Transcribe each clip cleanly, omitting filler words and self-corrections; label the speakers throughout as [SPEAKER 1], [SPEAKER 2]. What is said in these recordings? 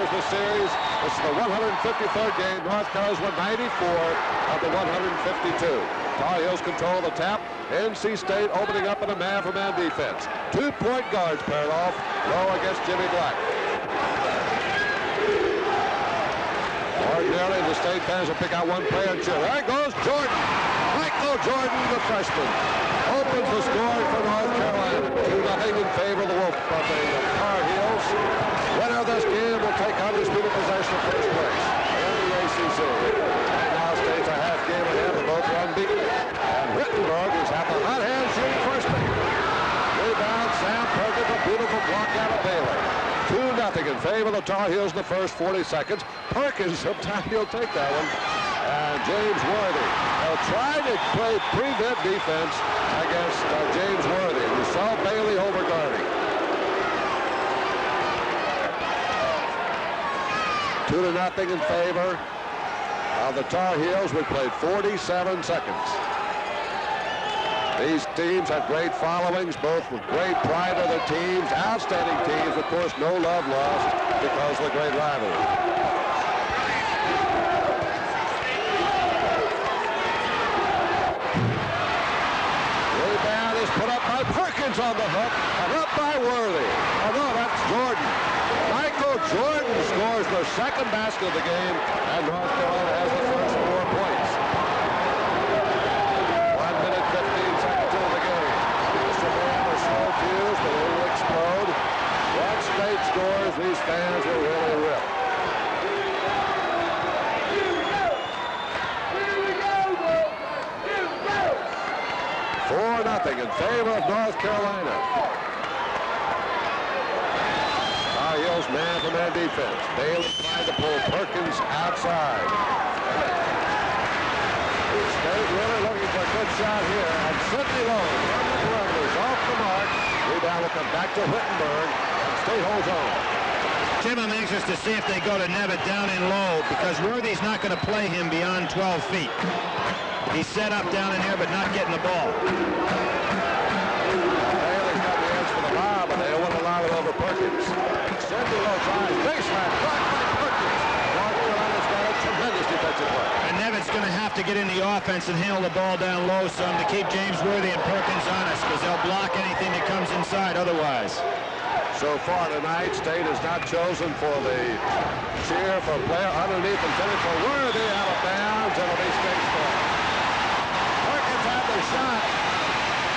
[SPEAKER 1] scores the series. This is the 153rd game. North Carolina's won 94 of the 152. Tar Heels control the tap. NC State opening up in a man-for-man defense. 2 point guards paired off. Low against Jimmy Black. Ordinarily, the State fans will pick out one player and cheer. There goes Jordan. Michael Jordan, the freshman, opens the scoring for North Carolina. 2-0 in favor of the Tar Heels. Winner of this game will take undisputed possession of first place in the ACC. Right now, State's a half game ahead, but both are unbeaten. And Whittenburg is at the hot hand shooting freshman. Rebound, Sam Perkins, a beautiful block out of Bailey. 2-0 in favor of the Tar Heels in the first 40 seconds. Perkins, sometime he'll take that one. And James Worthy. They'll try to play prevent defense against James Worthy. You saw Bailey overguarding. 2-0 in favor of the Tar Heels. We played 47 seconds. These teams have great followings, both with great pride of their teams, outstanding teams. Of course, no love lost because of the great rivalry. Rebound is put up by Perkins on the hook, and up by Worthy. Oh no, that's Jordan. Michael Jordan scores the second basket of the game, and North Carolina has the first 4 points. 1 minute, 15 seconds into the game. This will be a slow fuse, but it will explode. Once State scores, these fans will really rip. Nothing in favor of North Carolina. Tar Heels man-for-man defense. Bailey trying to pull Perkins outside. State really looking for a good shot here. And Sidney Lowe from the perimeter is off the mark. Rebound will come back to Whittenburg. And State holds on.
[SPEAKER 2] Jim, I'm anxious to see if they go to Nevitt down in low because Worthy's not going to play him beyond 12 feet. He's set up down in here, but not getting the ball.
[SPEAKER 1] Bailey's got the edge for the lob, but they don't want to allow it over Perkins. Sidney Lowe tries. Baseline. Blocked by Perkins. North Carolina's got a tremendous defensive play.
[SPEAKER 2] And Nevitt's going to have to get in the offense and handle the ball down low some to keep James Worthy and Perkins honest because they'll block anything that comes inside otherwise.
[SPEAKER 1] So far tonight, State has not chosen for the cheer for player underneath intended for Worthy out of bounds. It'll be State's ball. Perkins had the shot,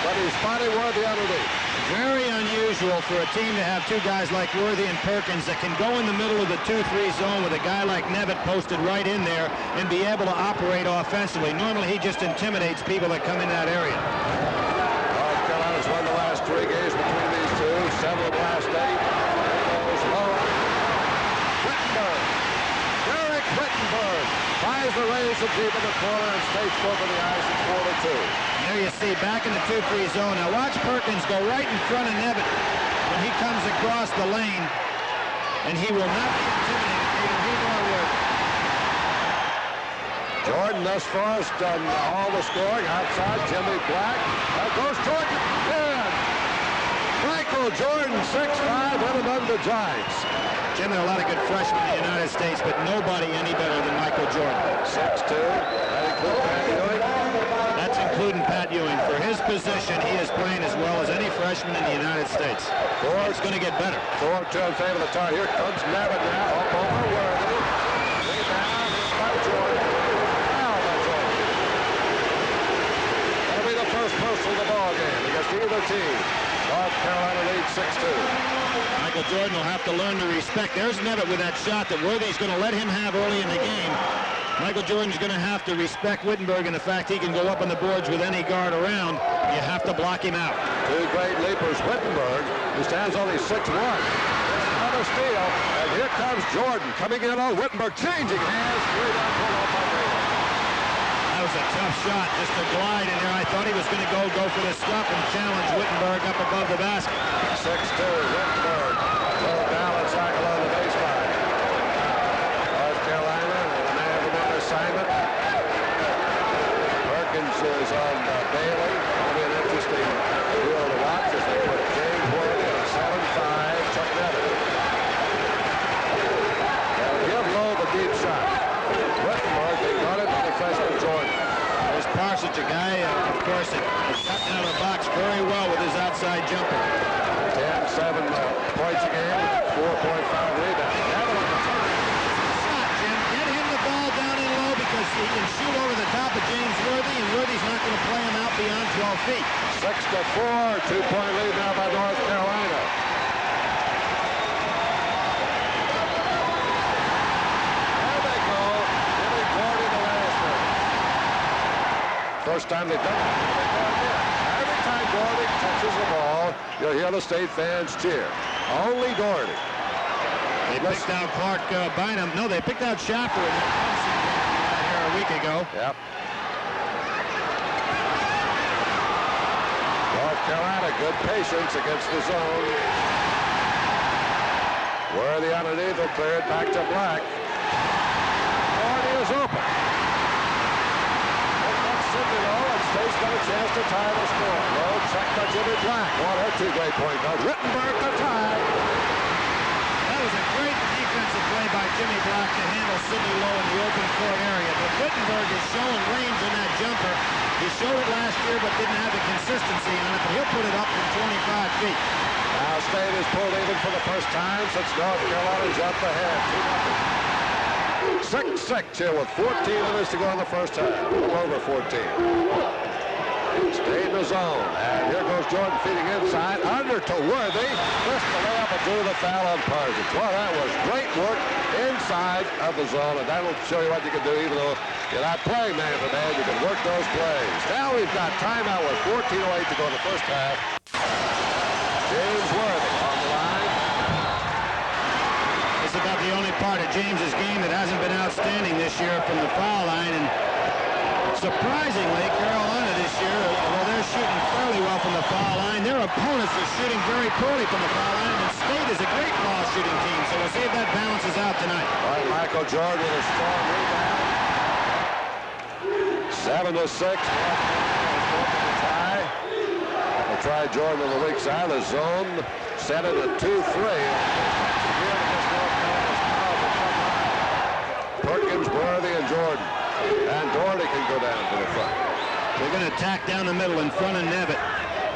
[SPEAKER 1] but he's spotting Worthy underneath.
[SPEAKER 2] Very unusual for a team to have two guys like Worthy and Perkins that can go in the middle of the 2-3 zone with a guy like Nevitt posted right in there and be able to operate offensively. Normally, he just intimidates people that come in that area.
[SPEAKER 1] North Carolina's won the last 3 games between these two, 7 of the last 8. There goes Lowe. Whittenburg. Derek Whittenburg finds the raise of deep in the corner and State's over the ice. It's 4-2.
[SPEAKER 2] There you see, back in the 2-3 zone. Now watch Perkins go right in front of Nevitt when he comes across the lane, and he will not be intimidated. Neither he nor Worthy.
[SPEAKER 1] Jordan thus far has done all the scoring outside. Jimmy Black. There goes Jordan. And Michael Jordan, 6'5", in among the Giants.
[SPEAKER 2] Jim, there are a lot of good freshmen in the United States, but nobody any better than Michael Jordan.
[SPEAKER 1] 6'2". That includes Pat Ewing.
[SPEAKER 2] That's including Pat Ewing. For his position, he is playing as well as any freshman in the United States. It's going to get better.
[SPEAKER 1] 4-2 in favor of the Tar. Here comes Nevitt now. Up over Worthy. Rebound is by Jordan. Foul by Jordan. That'll be the first personal of the ball game against either team. North Carolina leads 6-2.
[SPEAKER 2] Michael Jordan will have to learn to respect. There's Nevitt with that shot that Worthy's going to let him have early in the game. Michael Jordan's going to have to respect Whittenburg and the fact he can go up on the boards with any guard around. You have to block him out.
[SPEAKER 1] 2 great leapers. Whittenburg, who stands only 6'1". Another steal, and here comes Jordan coming in on Whittenburg, changing hands. Rebound pulled off by Reynolds.
[SPEAKER 2] That was a tough shot, just to glide in there. I thought he was going to go for the stuff and challenge Whittenburg up above the basket.
[SPEAKER 1] 6'2", Whittenburg. Low balance cycle on the baseline. North Carolina, a man-to-man assignment. Perkins is on Bailey. It'll be an interesting deal to watch as they put James Worthy on 7'5", Chuck Nevitt. to 4. 2-point lead now by North Carolina. There they go. Giving Doherty the last one. First time they've done it. Every time Doherty touches the ball, you'll hear the state fans cheer. Only Doherty.
[SPEAKER 2] They picked out Clark Bynum. No, they picked out Schaffer in the Thompson game right here a week ago.
[SPEAKER 1] Yep. North Carolina, good patience against the zone. Worthy underneath will clear it back to Black. Doherty is open. Sidney Lowe, and State's got a chance to tie the score. Lowe checked by Jimmy Black. One or two great point guards. Whittenburg to tie.
[SPEAKER 2] That was a great defensive play by Jimmy Black to handle Sidney Lowe in the open court area. But Whittenburg is showing range in that jumper. He showed it last year but didn't have the consistency on it, but he'll put it up from 25 feet.
[SPEAKER 1] Now State is pulled even for the first time since North Carolina jumped ahead. 6-6 here with 14 minutes to go in the first half. A little over 14. Stay in the zone. And here goes Jordan feeding inside. Under to Worthy. Missed the layup and drew the foul on Parsons. Well, that was great work inside of the zone. And that'll show you what you can do even though you're not playing man for man. You can work those plays. Now we've got timeout with 14:08 to go in the first half. James Worthy on the line.
[SPEAKER 2] This is about the only part of James's game that hasn't been outstanding this year from the foul line. And surprisingly, Carolina this year, although they're shooting fairly well from the foul line, their opponents are shooting very poorly from the foul line. And State is a great ball shooting team, so we'll see if that balances out tonight.
[SPEAKER 1] All right, Michael Jordan with a strong rebound. 7-6. Tie. We'll try Jordan on the weak side of the zone. Set it at 2-3. Perkins, Worthy, and Jordan. And Doherty can go down to the front.
[SPEAKER 2] They're going to attack down the middle in front of Nevitt.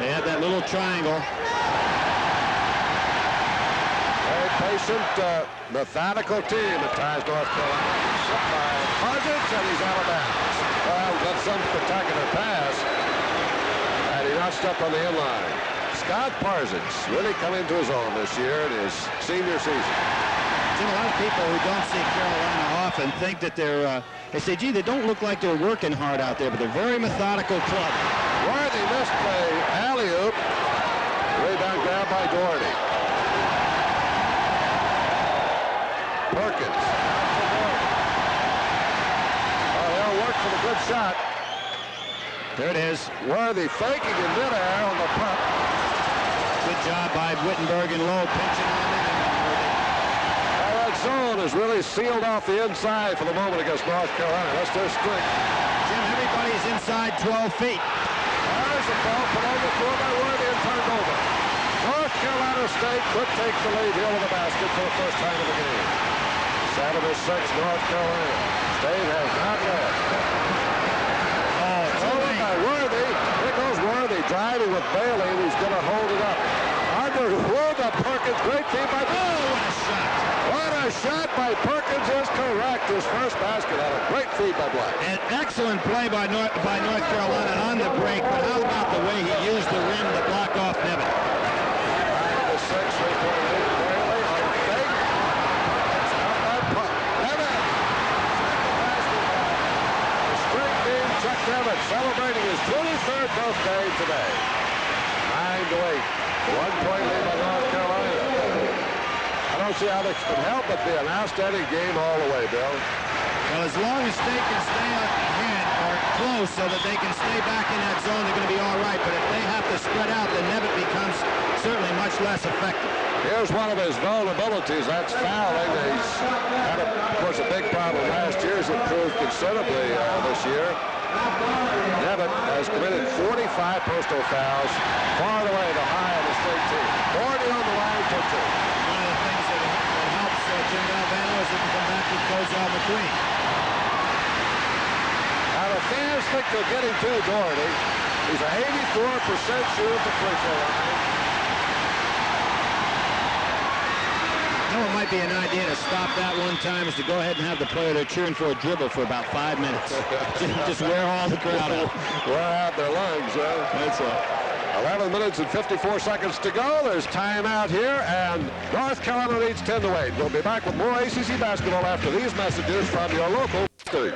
[SPEAKER 2] They have that little triangle.
[SPEAKER 1] Very patient, methodical team at times, North Carolina. Shot by Parsons, and he's out of bounds. Well, got some spectacular pass. And he not stepped on the inline. Scott Parsons really come into his own this year in his senior season.
[SPEAKER 2] Jim, a lot of people who don't see Carolina often think that they say, gee, they don't look like they're working hard out there, but they're a very methodical club.
[SPEAKER 1] Worthy missed the alley-oop. Rebound grab by Doherty. Perkins. Oh, they'll work for the good shot.
[SPEAKER 2] There it is.
[SPEAKER 1] Worthy faking in midair on the pump.
[SPEAKER 2] Good job by Whittenburg and Lowe pinching on it.
[SPEAKER 1] Zone is really sealed off the inside for the moment against North Carolina. That's their strength.
[SPEAKER 2] Jim, everybody's inside 12 feet.
[SPEAKER 1] There's a ball put on the floor by Worthy and turned over. North Carolina State could take the lead here with the basket for the first time in the game. 7-6 North Carolina. State has not led.
[SPEAKER 2] Oh,
[SPEAKER 1] over by Worthy. Here goes Worthy driving with Bailey, and he's going to hold it up. Under the Perkins. Great team by...
[SPEAKER 2] Oh, what a shot.
[SPEAKER 1] What a shot by Perkins is correct. His first basket out. A great feed by Black.
[SPEAKER 2] An excellent play by North Carolina on the break, but how about the way he used the rim to block off Nevitt?
[SPEAKER 1] 9-6, 3-point lead. Bailey on the fake. It's out by Puck. Nevitt. The straight team, Chuck Nevitt, celebrating his 23rd birthday today. 9-8. 1-point lead by North Carolina. I don't see how this can help but be an outstanding game all the way, Bill.
[SPEAKER 2] Well, as long as State can stay ahead or close so that they can stay back in that zone, they're going to be all right. But if they have to spread out, then Nevitt becomes certainly much less effective. Here's one of his vulnerabilities. That's fouling. He's had, of course, a big problem last year. He's improved considerably this year. Nevitt has committed 45 personal fouls, far and away the high of the state team. 40 on the line for two. One of the things that helps Jim Valvano is he can come back with Cozell McQueen. Now the fans think they're getting to Doherty. He's an 84% shooter at the free throw line. You know, it might be an idea to stop that one time is to go ahead and have the player they're cheering for a dribble for about 5 minutes. Just wear all the crowd out. Wear out their lungs, huh? That's all.
[SPEAKER 1] 11 minutes and 54 seconds to go. There's timeout here, and North Carolina leads 10-8. We'll be back with more ACC basketball after these messages from your local station.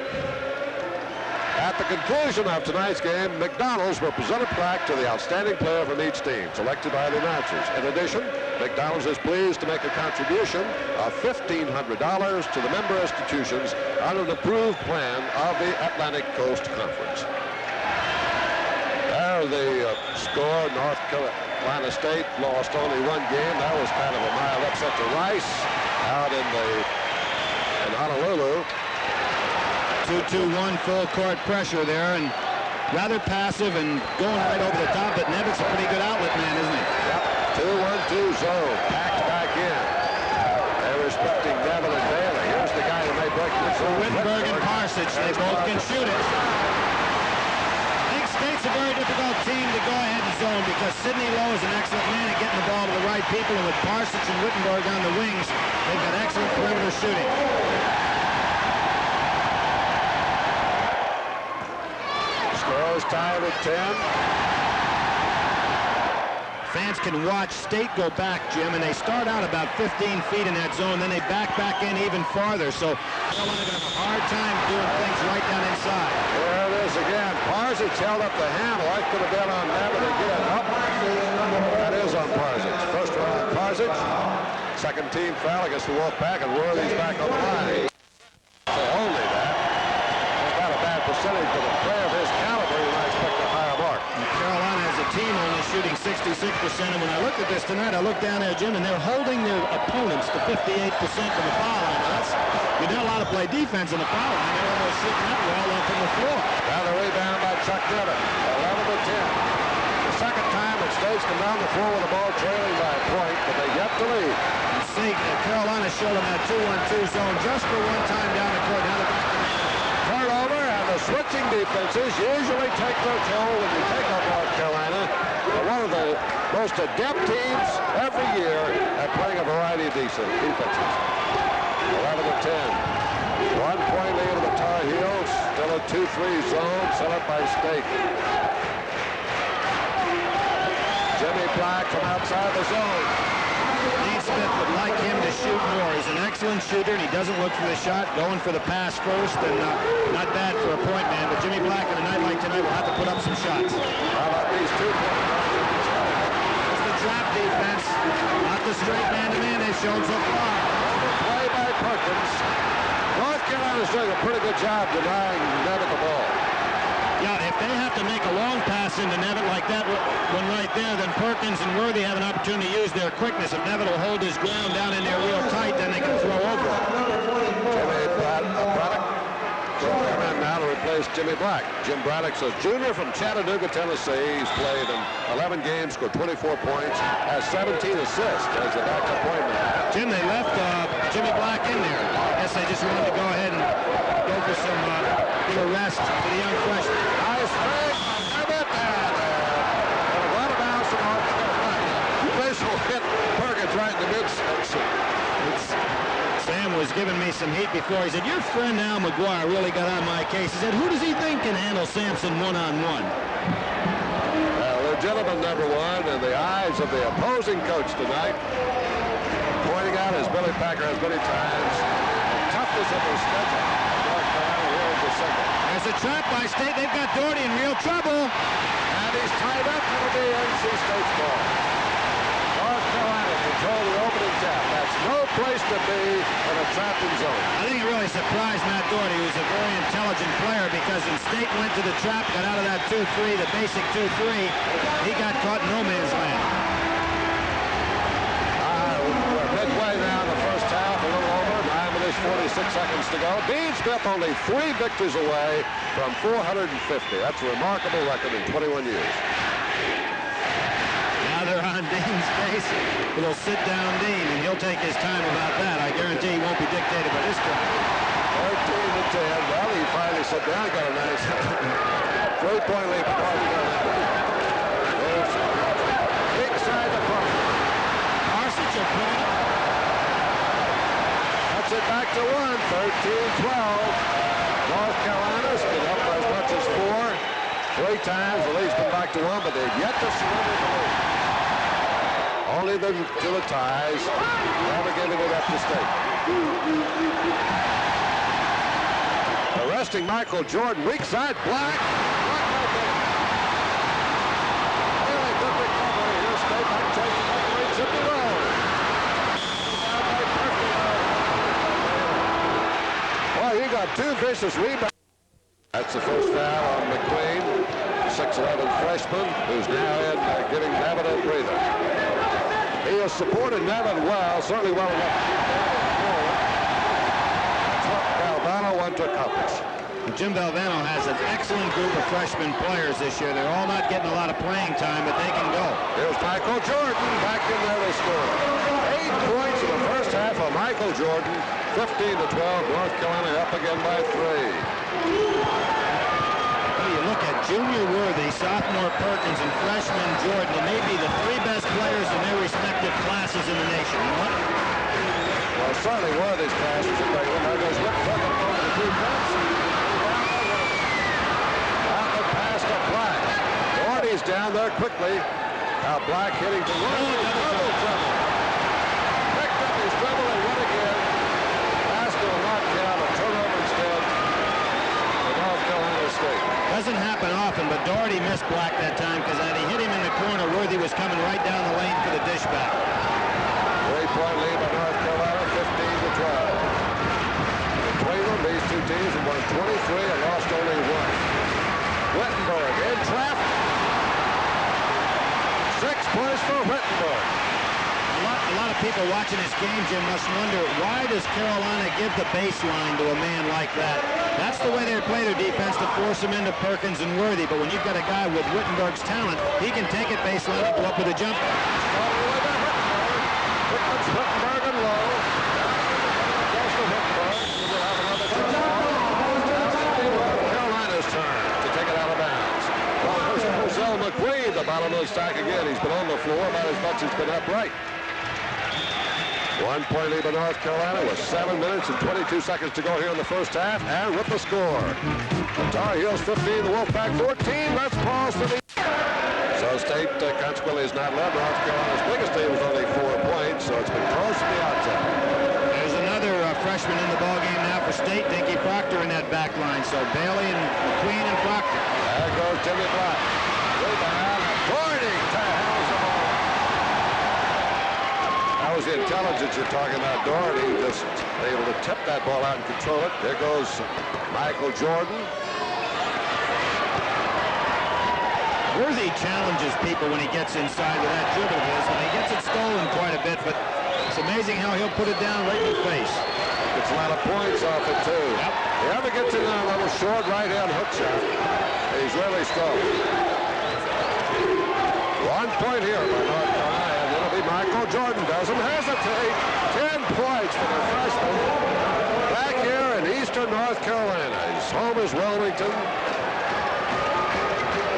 [SPEAKER 1] At the conclusion of tonight's game, McDonald's will present a plaque to the outstanding player from each team, selected by the announcers. In addition, McDonald's is pleased to make a contribution of $1,500 to the member institutions under an approved plan of the Atlantic Coast Conference. There the score. North Carolina State lost only one game. That was kind of a mild upset to Rice out in Honolulu.
[SPEAKER 2] 2-2-1 full court pressure there, and rather passive and going right over the top, but Nevitt's a pretty good outlet man, isn't he?
[SPEAKER 1] Yep, 2-1-2 zone, packed back in. They're respecting Nevitt and Bailey. Here's the guy who may break the zone.
[SPEAKER 2] Whittenburg and Parsons, they both can shoot it. I think State's a very difficult team to go ahead and zone because Sidney Lowe is an excellent man at getting the ball to the right people, and with Parsons and Whittenburg on the wings, they've got excellent perimeter shooting.
[SPEAKER 1] Score is tied at 10.
[SPEAKER 2] Fans can watch State go back, Jim, and they start out about 15 feet in that zone, then they back in even farther. So Carolina going to have a hard time doing things right down inside.
[SPEAKER 1] There it is again. Parsons held up the handle. That could have been on Nevitt again. Up. That is on Parsons. First one on Parsons. Second team foul against the Wolfpack, and Worthy's back on the line. Say only that. That's not a bad percentage for the player of his caliber. You might expect a higher mark.
[SPEAKER 2] And Carolina as a team only shooting 66%. And when I looked at this tonight, I looked down there, Jim, and they're holding their opponents to 58% from the foul line. You're not allowed to play defense in the foul line. They're almost shooting that well up from the floor.
[SPEAKER 1] Now the rebound by Chuck Nevitt. 11-10. The second time that State's come down the floor with the ball trailing by a point, but they get the lead.
[SPEAKER 2] You see, Carolina showed them that 2-1-2 zone just for one time down the court. Now they're back to
[SPEAKER 1] turnover, and the switching defenses usually take their toll when you take on North Carolina. They're one of the most adept teams every year at playing a variety of defenses. 11-10. 1 point lead of the Tar Heels. Still a 2-3 zone set up by State. Jimmy Black from outside the zone.
[SPEAKER 2] Dean Smith would like him to shoot more. He's an excellent shooter, and he doesn't look for the shot, going for the pass first, and not bad for a point man. But Jimmy Black on a night like tonight will have to put up some shots.
[SPEAKER 1] How about these 2 points?
[SPEAKER 2] It's the trap defense, not the straight man-to-man they've shown so far.
[SPEAKER 1] Play by Perkins. North Carolina's doing a pretty good job denying Nevitt the ball.
[SPEAKER 2] Yeah, if they have to make a long pass into Nevitt like that one right there, then Perkins and Worthy have an opportunity to use their quickness. If Nevitt will hold his ground down in there real tight, then they can throw over it.
[SPEAKER 1] Jimmy Braddock will come in now to replace Jimmy Black. Jim Braddock's a junior from Chattanooga, Tennessee. He's played in 11 games, scored 24 points, has 17 assists as the backup point man.
[SPEAKER 2] Jim, they left Jimmy Black in there. I guess they just wanted to go ahead and go for some little rest for the young freshman.
[SPEAKER 1] Nice fake. Nevitt. And a lot of bounce in North Carolina. This will hit Perkins right in the midsection.
[SPEAKER 2] Sam was giving me some heat before. He said, your friend Al McGuire really got on my case. He said, who does he think can handle Sampson one-on-one?
[SPEAKER 1] Legitimate number one in the eyes of the opposing coach tonight. Pointing out, as Billy Packer has many times, the toughness of their schedule. North Carolina here in December.
[SPEAKER 2] There's a trap by State. They've got Doherty in real trouble.
[SPEAKER 1] And he's tied up. It'll be NC State's ball. North Carolina control the opening tap. That's no place to be in a trapping zone.
[SPEAKER 2] I think it really surprised Matt Doherty, who's a very intelligent player, because when State went to the trap, got out of that 2-3, the basic 2-3, he got caught in no man's land.
[SPEAKER 1] We're midway now in the first half, a little over, 9 minutes, 46 seconds to go. Dean Smith only 3 victories away from 450. That's a remarkable record in 21 years.
[SPEAKER 2] Now they're on Dean's face. A little sit-down Dean, and he'll take his time about that. I guarantee he won't be dictated by this crowd.
[SPEAKER 1] 13-10. Well, he finally sat down. Got a nice 3-point lead for North Carolina. Big side of Parsons.
[SPEAKER 2] Parsons will put it.
[SPEAKER 1] That's it back to 1. 13-12. North Carolina's been up as much as 4. 3 times, the lead's been back to 1, but they've yet to surrender the lead. Only to the ties, never giving it up to State. Arresting Michael Jordan, weak side, Black. Very good recovery here, State back chasing that lead, hit the road. Well, you got 2 vicious rebounds. That's the first foul on McQueen, 6'11" freshman, who's now in giving Nevitt a breather. He has supported Nevitt well, certainly well enough. That's what Valvano wanted to accomplish.
[SPEAKER 2] Jim Valvano has an excellent group of freshman players this year. They're all not getting a lot of playing time, but they can go.
[SPEAKER 1] Here's Michael Jordan back in there to score. 8 points in the first half of Michael Jordan. 15-12, North Carolina up again by 3.
[SPEAKER 2] Well, you look at junior Worthy, sophomore Perkins, and freshman Jordan, and maybe the 3 best players in their respective classes in the nation.
[SPEAKER 1] Well, certainly Worthy's class is a great one. There goes Whittenburg over the defense. Rapid pass to Black. Doherty's down there quickly. Now Black hitting to Worthy. Double trouble. Picked up his dribble and went again. Pass to a knockdown, a turnover instead for North Carolina State.
[SPEAKER 2] Doesn't happen often, but Doherty missed Black that time because had he hit him in the corner, Worthy was coming right down the lane for the dish back.
[SPEAKER 1] 3-point lead by North Carolina, 15-12. Between them, these 2 teams have won 23 and lost only 1. Whittenburg in traffic. 6 points for Whittenburg.
[SPEAKER 2] A lot of people watching this game, Jim, must wonder, why does Carolina give the baseline to a man like that? That's the way they play their defense, to force them into Perkins and Worthy. But when you've got a guy with Whittenburg's talent, he can take it baseline and go up with a jumper.
[SPEAKER 1] Whittenburg and low. Goes to Whittenburg. We'll have another turn. Carolina's turn to take it out of bounds. Well, McQueen, the bottom of the stack again. He's been on the floor about as much as he's been upright. 1-point lead by North Carolina with 7 minutes and 22 seconds to go here in the first half. And with the score, the Tar Heels 15, the Wolfpack 14. Let's pause for the... So State consequently is not led. North Carolina's biggest team was only 4 points, so it's been close to the outset.
[SPEAKER 2] There's another freshman in the ballgame now for State, Dinky Proctor in that back line. So Bailey and McQueen and Proctor.
[SPEAKER 1] There goes Jimmy Black. Rebound. Doherty handles the ball. That was the intelligence you're talking about. Doherty just able to tip that ball out and control it. There goes Michael Jordan.
[SPEAKER 2] Worthy challenges people when he gets inside with that dribble of his, and he gets it stolen quite a bit, but it's amazing how he'll put it down right in the face.
[SPEAKER 1] Gets a lot of points off it, too.
[SPEAKER 2] Yep.
[SPEAKER 1] He ever gets in a little short right-hand hook shot. He's really strong. 1 point here by North Carolina, and it'll be Michael Jordan. Doesn't hesitate. 10 points for the freshman. Back here in eastern North Carolina. His home is Wilmington.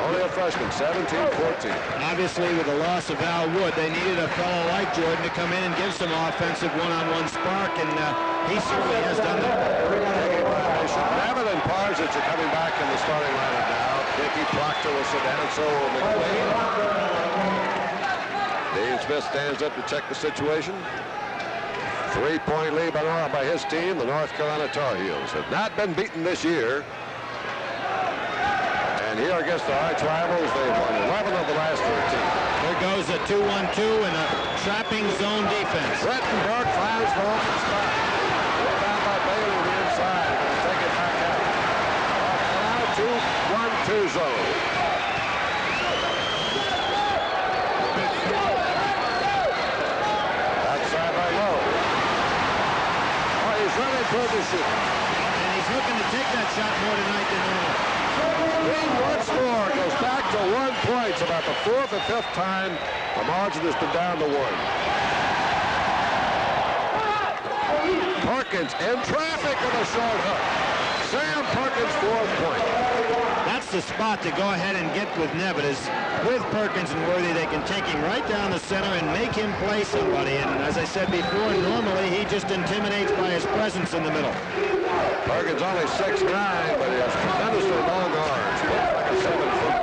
[SPEAKER 1] Only a freshman, 17-14.
[SPEAKER 2] Obviously, with the loss of Al Wood, they needed a fellow like Jordan to come in and give some offensive one-on-one spark, and he certainly has done that.
[SPEAKER 1] Nevitt and Parsons are coming back in the starting lineup now. Dinky Proctor will sit down, and so will McQueen. Dean Smith stands up to check the situation. 3-point lead by his team. The North Carolina Tar Heels have not been beaten this year. And here against the arch rivals, they've won 11 of the last 13.
[SPEAKER 2] There goes a 2-1-2 and a trapping zone defense.
[SPEAKER 1] Whittenburg finds the open spot. Rebound by Bailey on the inside. Going to take it back out. Now 2-1-2 zone. Outside by Lowe. Oh, he's running toward the shoot.
[SPEAKER 2] And he's looking to take that shot more tonight than normal.
[SPEAKER 1] Green once more goes back to 1 point. It's about the 4th or 5th time the margin has been down to 1. Perkins in traffic with a short hook. Sam Perkins' 4th point.
[SPEAKER 2] That's the spot to go ahead and get with Nevitt. Is with Perkins and Worthy, they can take him right down the center and make him play somebody. And as I said before, normally he just intimidates by his presence in the middle.
[SPEAKER 1] Perkins only 6'9", but he has tremendously long arms. Looks like a 7-foot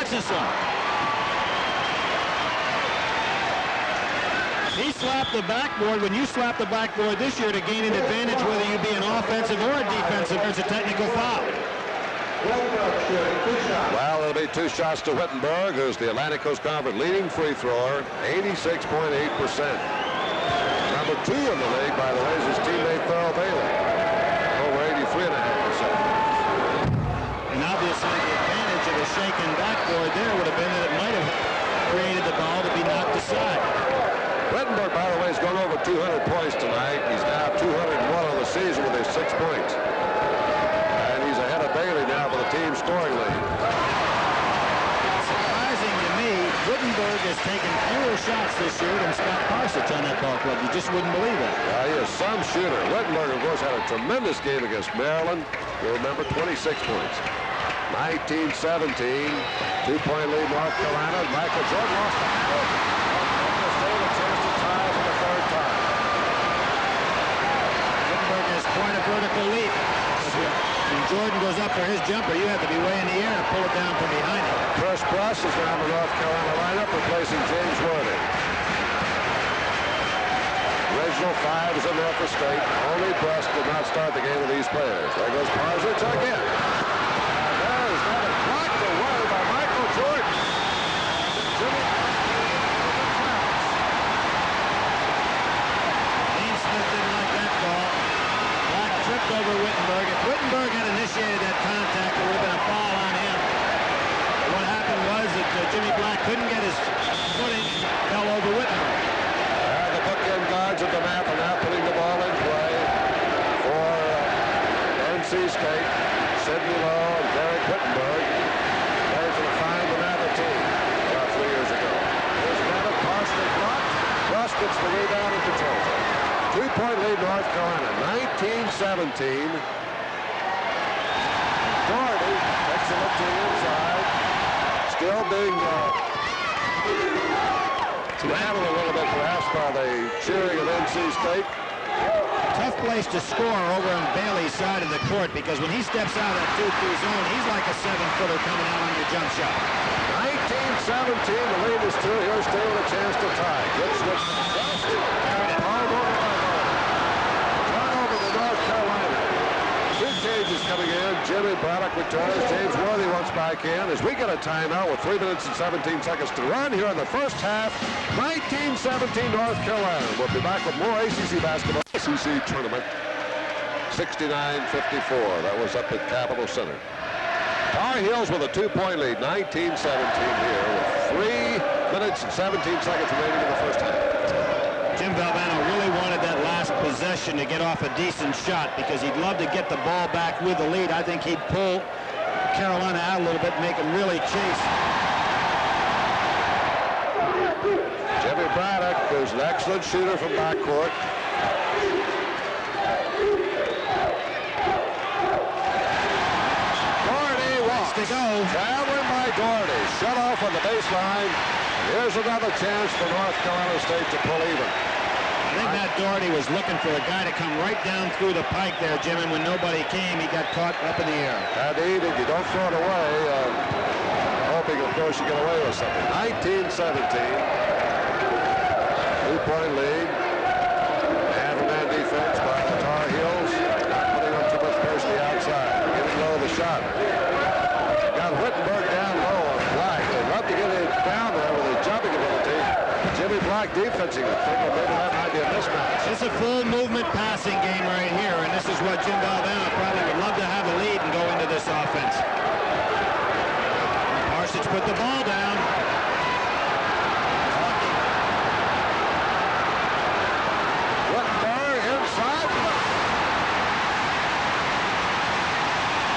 [SPEAKER 2] takes this one. He slapped the backboard. When you slap the backboard this year to gain an advantage, whether you be an offensive or a defensive, there's a technical foul.
[SPEAKER 1] Well, it'll be 2 shots to Whittenburg, who's the Atlantic Coast Conference leading free thrower, 86.8%. Number 2 in the league, by the way, is his teammate Thurl Bailey, over 83.5%.
[SPEAKER 2] And obviously the advantage of a shaken backboard there would have been that it might have created the ball to be knocked aside.
[SPEAKER 1] Whittenburg, by the way, has gone over 200 points tonight. He's now 201 on the season with his 6 points. And he's ahead of Bailey now for the team scoring lead.
[SPEAKER 2] Surprising to me, Whittenburg has taken fewer shots this year than Scott Parsons on that ball club. You just wouldn't believe it.
[SPEAKER 1] Yeah, he is some shooter. Whittenburg, of course, had a tremendous game against Maryland. You'll remember 26 points. 19-17, 2-point lead North Carolina. Michael Jordan lost the handle.
[SPEAKER 2] Quite a vertical leap. When Jordan goes up for his jumper, you have to be way in the air to pull it down from behind him.
[SPEAKER 1] Chris Bruss is now in the North Carolina lineup, replacing James Worthy. Original 5 is in there for State. Only Bruss did not start the game with these players. There goes Parsons again. And there is that blocked away by Michael Jordan. Jimmy
[SPEAKER 2] over Whittenburg. If Whittenburg had initiated that contact, there would have been a foul on him. But what happened was that Jimmy Black couldn't get his footing and fell over Whittenburg.
[SPEAKER 1] The bookend guards at the map are now putting the ball in play for NC State. Sidney Lowe and Derek Whittenburg played for the Find the Mather team about 3 years ago. Here's Nevitt, partially blocked. Russ gets the rebound and controls it. 2-point lead North Carolina, 19-17. Doherty takes a look to the inside. Still being rattled a little bit perhaps by the cheering of NC State.
[SPEAKER 2] Tough place to score over on Bailey's side of the court because when he steps out of that 2-3 zone, he's like a 7-footer coming out on your jump shot.
[SPEAKER 1] 19-17, the lead is 2. Here's State with a chance to tie. Good switch to the left. North Carolina. 2 changes coming in. Jimmy Braddock returns. James Worthy once back in as we get a timeout with 3 minutes and 17 seconds to run here in the first half. 19-17 North Carolina. We'll be back with more ACC basketball. ACC tournament. 69-54. That was up at Capitol Center. Tar Heels with a 2-point lead. 19-17 here with 3 minutes and 17 seconds remaining in the first half.
[SPEAKER 2] Jim Valvano really wanted that last possession to get off a decent shot because he'd love to get the ball back with the lead. I think he'd pull Carolina out a little bit and make them really chase.
[SPEAKER 1] Jimmy Braddock, who's an excellent shooter from backcourt. Doherty walks to go. Traveling by Doherty. Shut off on the baseline. Here's another chance for North Carolina State to pull even.
[SPEAKER 2] I think Matt Doherty was looking for a guy to come right down through the pike there, Jim, and when nobody came, he got caught up in the air.
[SPEAKER 1] Indeed, if you don't throw it away, hoping, of course, you get away with something. 19-17. 2-point lead. Man-to-man defense by the Tar Heels. Not putting up too much pressure to the outside. Getting low of the shot. Got Whittenburg down low on Black. They'd love to get it down there with his jumping ability. Jimmy Black defensing it. Thinking maybe that might be a mismatch.
[SPEAKER 2] It's a full movement passing game right here, and this is what Jim Valvano probably would love to have a lead and go into this offense. Parsons put the ball down.
[SPEAKER 1] Whittenburg inside.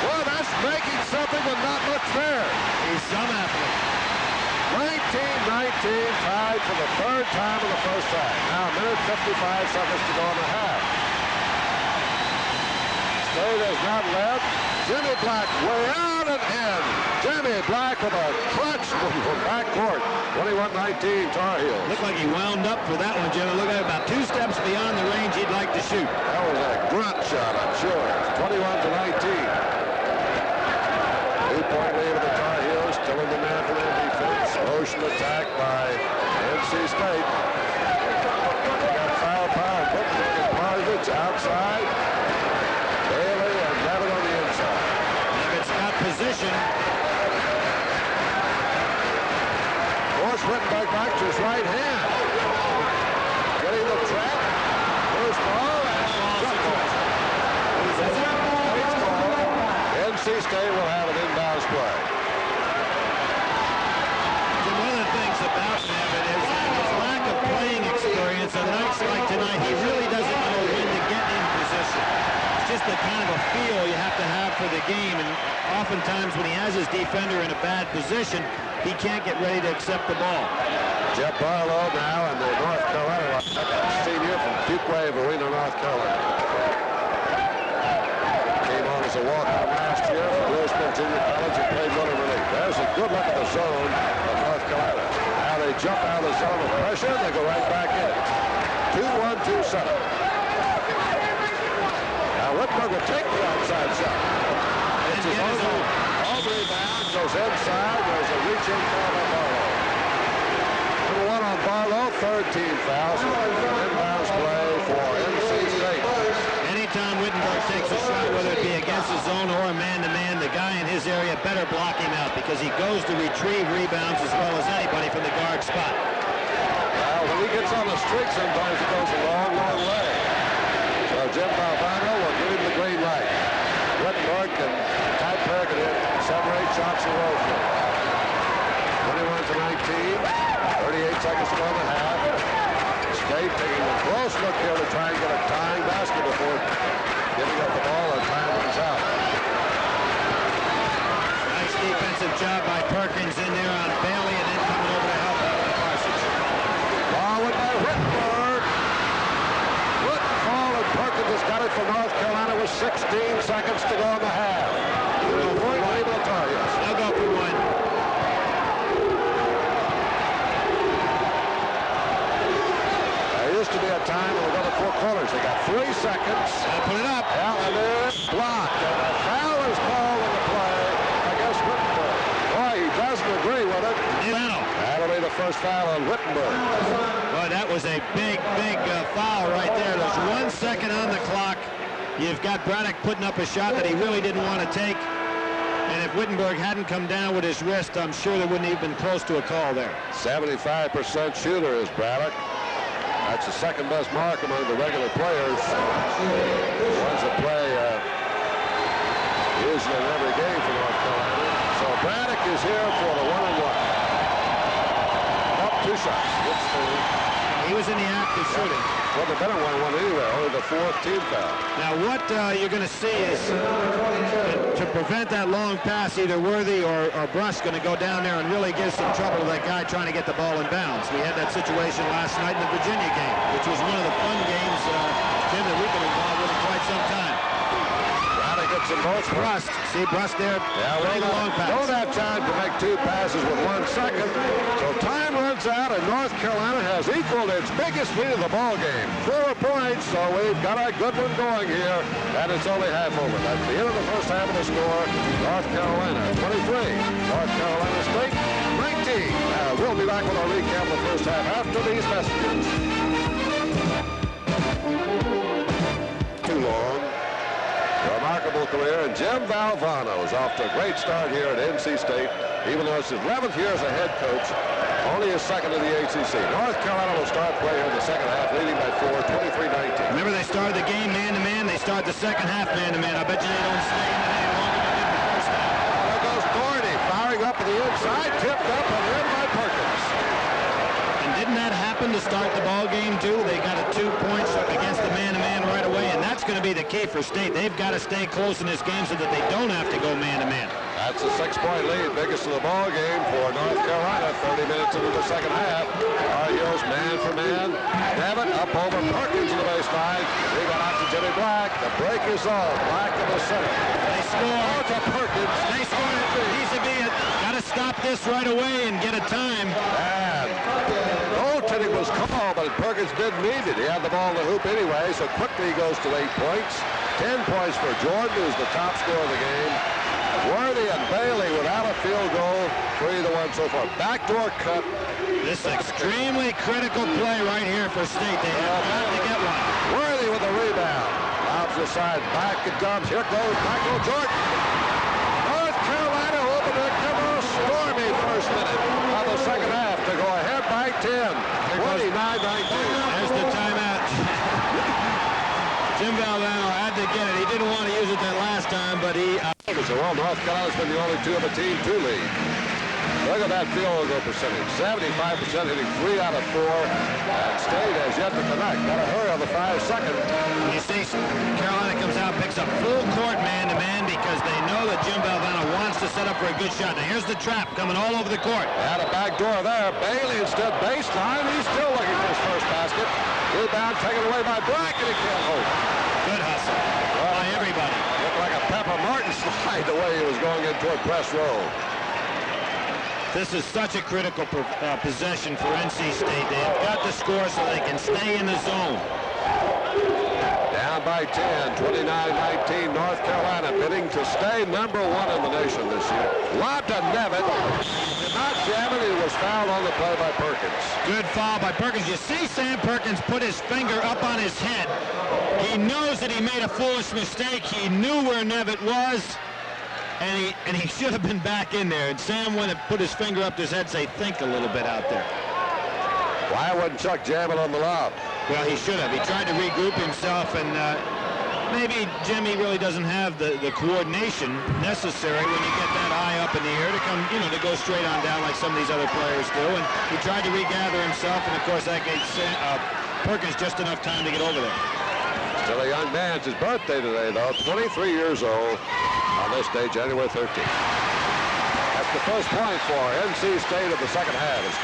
[SPEAKER 1] Well, that's making something with not much there.
[SPEAKER 2] He's some athlete.
[SPEAKER 1] 19-19, tied for the 3rd time in the first half. Now, a minute 55 seconds to go in the half. State has not led. Jimmy Black way out and in. Jimmy Black with a clutch from backcourt. 21-19 Tar Heels.
[SPEAKER 2] Looked like he wound up for that one, Jimmy. Look at it, about 2 steps beyond the range he'd like to shoot.
[SPEAKER 1] That was a grunt shot, I'm sure. It's 21-19. 2-point lead of the Tar Heels. Still in the man for the Sudden attack by NC State. They got firepower. Perkins outside. Bailey and Nevitt on the inside.
[SPEAKER 2] Nevitt's got position.
[SPEAKER 1] Force Whittenburg back to his right hand. Getting the trap. First ball and jump ball. NC State will have an inbounds play.
[SPEAKER 2] One of the things about Nevitt is his lack of playing experience. On nights like tonight, he really doesn't know when to get in position. It's just the kind of a feel you have to have for the game, and oftentimes when he has his defender in a bad position, he can't get ready to accept the ball.
[SPEAKER 1] Jeff Barlow now in the North Carolina senior from Fuquay Arena, North Carolina. Came on as a walk-on last year from Louisville Junior College and played one in relief. There's a good look at the zone of North Carolina. Now they jump out of the zone of pressure, they go right back in. 2-1-2-7. Now Whittenburg will take the outside shot. It's his own rebound, goes inside. There's a reaching foul by Barlow. Number one on Barlow, third team foul. So inbounds play for NC State.
[SPEAKER 2] Anytime Whittenburg takes a shot, whether it be against his zone or a man-to-man, the guy in his area better block him out because he goes to retrieve rebounds as well as anybody from the guard spot.
[SPEAKER 1] Well, when he gets on the streak, sometimes it goes a long, long way. So Jim Valvano will give him the green light. Whittenburg can tie Perkins in 7 or 8 shots in a row for him. 21-19, 38 seconds to go in the half. State taking a close look here to try and get a tying basket before giving up the ball and time runs out.
[SPEAKER 2] Nice defensive job by Perkins in there on Bailey and then coming over to help out with Parsons.
[SPEAKER 1] Forward by Whittenburg. Good ball, and Perkins has got it for North Carolina with 16 seconds to go in the half.
[SPEAKER 2] I'll go for one.
[SPEAKER 1] There used to be a time when we got the 4 quarters. They got 3 seconds.
[SPEAKER 2] I'll put it up.
[SPEAKER 1] Yeah, and then it's blocked. And a foul is called in the play against Whittenburg. Boy, he doesn't agree with it. That'll be the first foul on Whittenburg.
[SPEAKER 2] Boy, that was a big foul right there. There's 1 second on the clock. You've got Braddock putting up a shot that he really didn't want to take. And if Whittenburg hadn't come down with his wrist, I'm sure there wouldn't even been close to a call there.
[SPEAKER 1] 75% shooter is Braddock. That's the second best mark among the regular players. The ones that play usually in every game for North Carolina. So Braddock is here for the 1-and-1. Up 2 shots.
[SPEAKER 2] He was in the act of shooting.
[SPEAKER 1] Well, the better 1-1 anyway. Only the 4th team foul.
[SPEAKER 2] Now what you're going to see is to prevent that long pass, either Worthy or Brush going to go down there and really give some trouble to that guy trying to get the ball in bounds. We had that situation last night in the Virginia game, which was one of the fun games, Jim, that we've been involved with in quite some time.
[SPEAKER 1] Braddock gets them both.
[SPEAKER 2] Brust. See Brust there?
[SPEAKER 1] Yeah, we
[SPEAKER 2] the long pass.
[SPEAKER 1] don't have time to make 2 passes with 1 second. So time runs out, and North Carolina has equaled its biggest lead of the ball game. 4 points, so we've got a good one going here, and it's only half over. That's the end of the first half of the score. North Carolina 23, North Carolina State 19. We'll be back with our recap of the first half after these messages. Too long. Remarkable career, and Jim Valvano is off to a great start here at NC State, even though it's his 11th year as a head coach, only his second in the ACC. North Carolina will start play here in the second half, leading by 4, 23-19.
[SPEAKER 2] Remember, they started the game man-to-man. They start the second half man-to-man. I bet you they don't stay in the game longer than they did in the first half.
[SPEAKER 1] There goes Doherty, firing up to the inside, tipped up and in by Perkins.
[SPEAKER 2] And didn't that happen to start the ball game, too? They got a 2 points against the man-to-man right away, and that's going to be the key for State. They've got to stay close in this game so that they don't have to go man-to-man.
[SPEAKER 1] That's a 6-point lead, biggest of the ball game for North Carolina. 30 minutes into the second half. Tar Heels man for man. Nevitt up over Perkins to the baseline. They got out to Jimmy Black. The break is on. Black in the center.
[SPEAKER 2] They score.
[SPEAKER 1] Oh, to Perkins.
[SPEAKER 2] They score it. Vis-a-vis it. Got to stop this right away and get a time.
[SPEAKER 1] And goaltending was called, but Perkins didn't need it. He had the ball in the hoop anyway, so quickly he goes to 8 points. 10 points for Jordan, who's the top scorer of the game. Worthy and Bailey without a field goal, 3-1 so far. Backdoor cut.
[SPEAKER 2] This extremely critical play right here for State. They have got to get one.
[SPEAKER 1] Worthy with the rebound. Lobs the side, back it comes. Here goes Michael Jordan. North Carolina opened a stormy first minute of the second half to go ahead by 10. 29-19.
[SPEAKER 2] There's the timeout. Jim Valvano had to get it. He didn't want to use it that last time, but he...
[SPEAKER 1] Well, North Carolina's been the only two of a team to lead. Look at that field goal percentage. 75% hitting 3 out of 4. And State has yet to connect. Got to hurry on the 5-second.
[SPEAKER 2] You see Carolina comes out, picks up full court man-to-man because they know that Jim Valvano wants to set up for a good shot. Now here's the trap coming all over the court.
[SPEAKER 1] Had a back door there. Bailey instead baseline. He's still looking for his first basket. Rebound taken away by Black, and he can't hold it.
[SPEAKER 2] Good hustle by everybody.
[SPEAKER 1] Looked like a Pepper Martin slide the way he was going in toward press roll.
[SPEAKER 2] This is such a critical possession for NC State. They have got to score so they can stay in the zone.
[SPEAKER 1] Down by 10, 29-19, North Carolina bidding to stay #1 in the nation this year. Lob to Nevitt. Did not jam it. He was fouled on the play by Perkins.
[SPEAKER 2] Good foul by Perkins. You see Sam Perkins put his finger up on his head. He knows that he made a foolish mistake. He knew where Nevitt was. And he should have been back in there. And Sam went and put his finger up to his head, say, think a little bit out there.
[SPEAKER 1] Why wouldn't Chuck jam it on the lob?
[SPEAKER 2] Well, he should have. He tried to regroup himself, and maybe Jimmy really doesn't have the coordination necessary when you get that high up in the air to come, to go straight on down like some of these other players do. And he tried to regather himself, and of course that gave Perkins just enough time to get over there.
[SPEAKER 1] Still a young man. It's his birthday today, though. 23 years old. On this day, January 13th. That's the first point for NC State of the second half. It's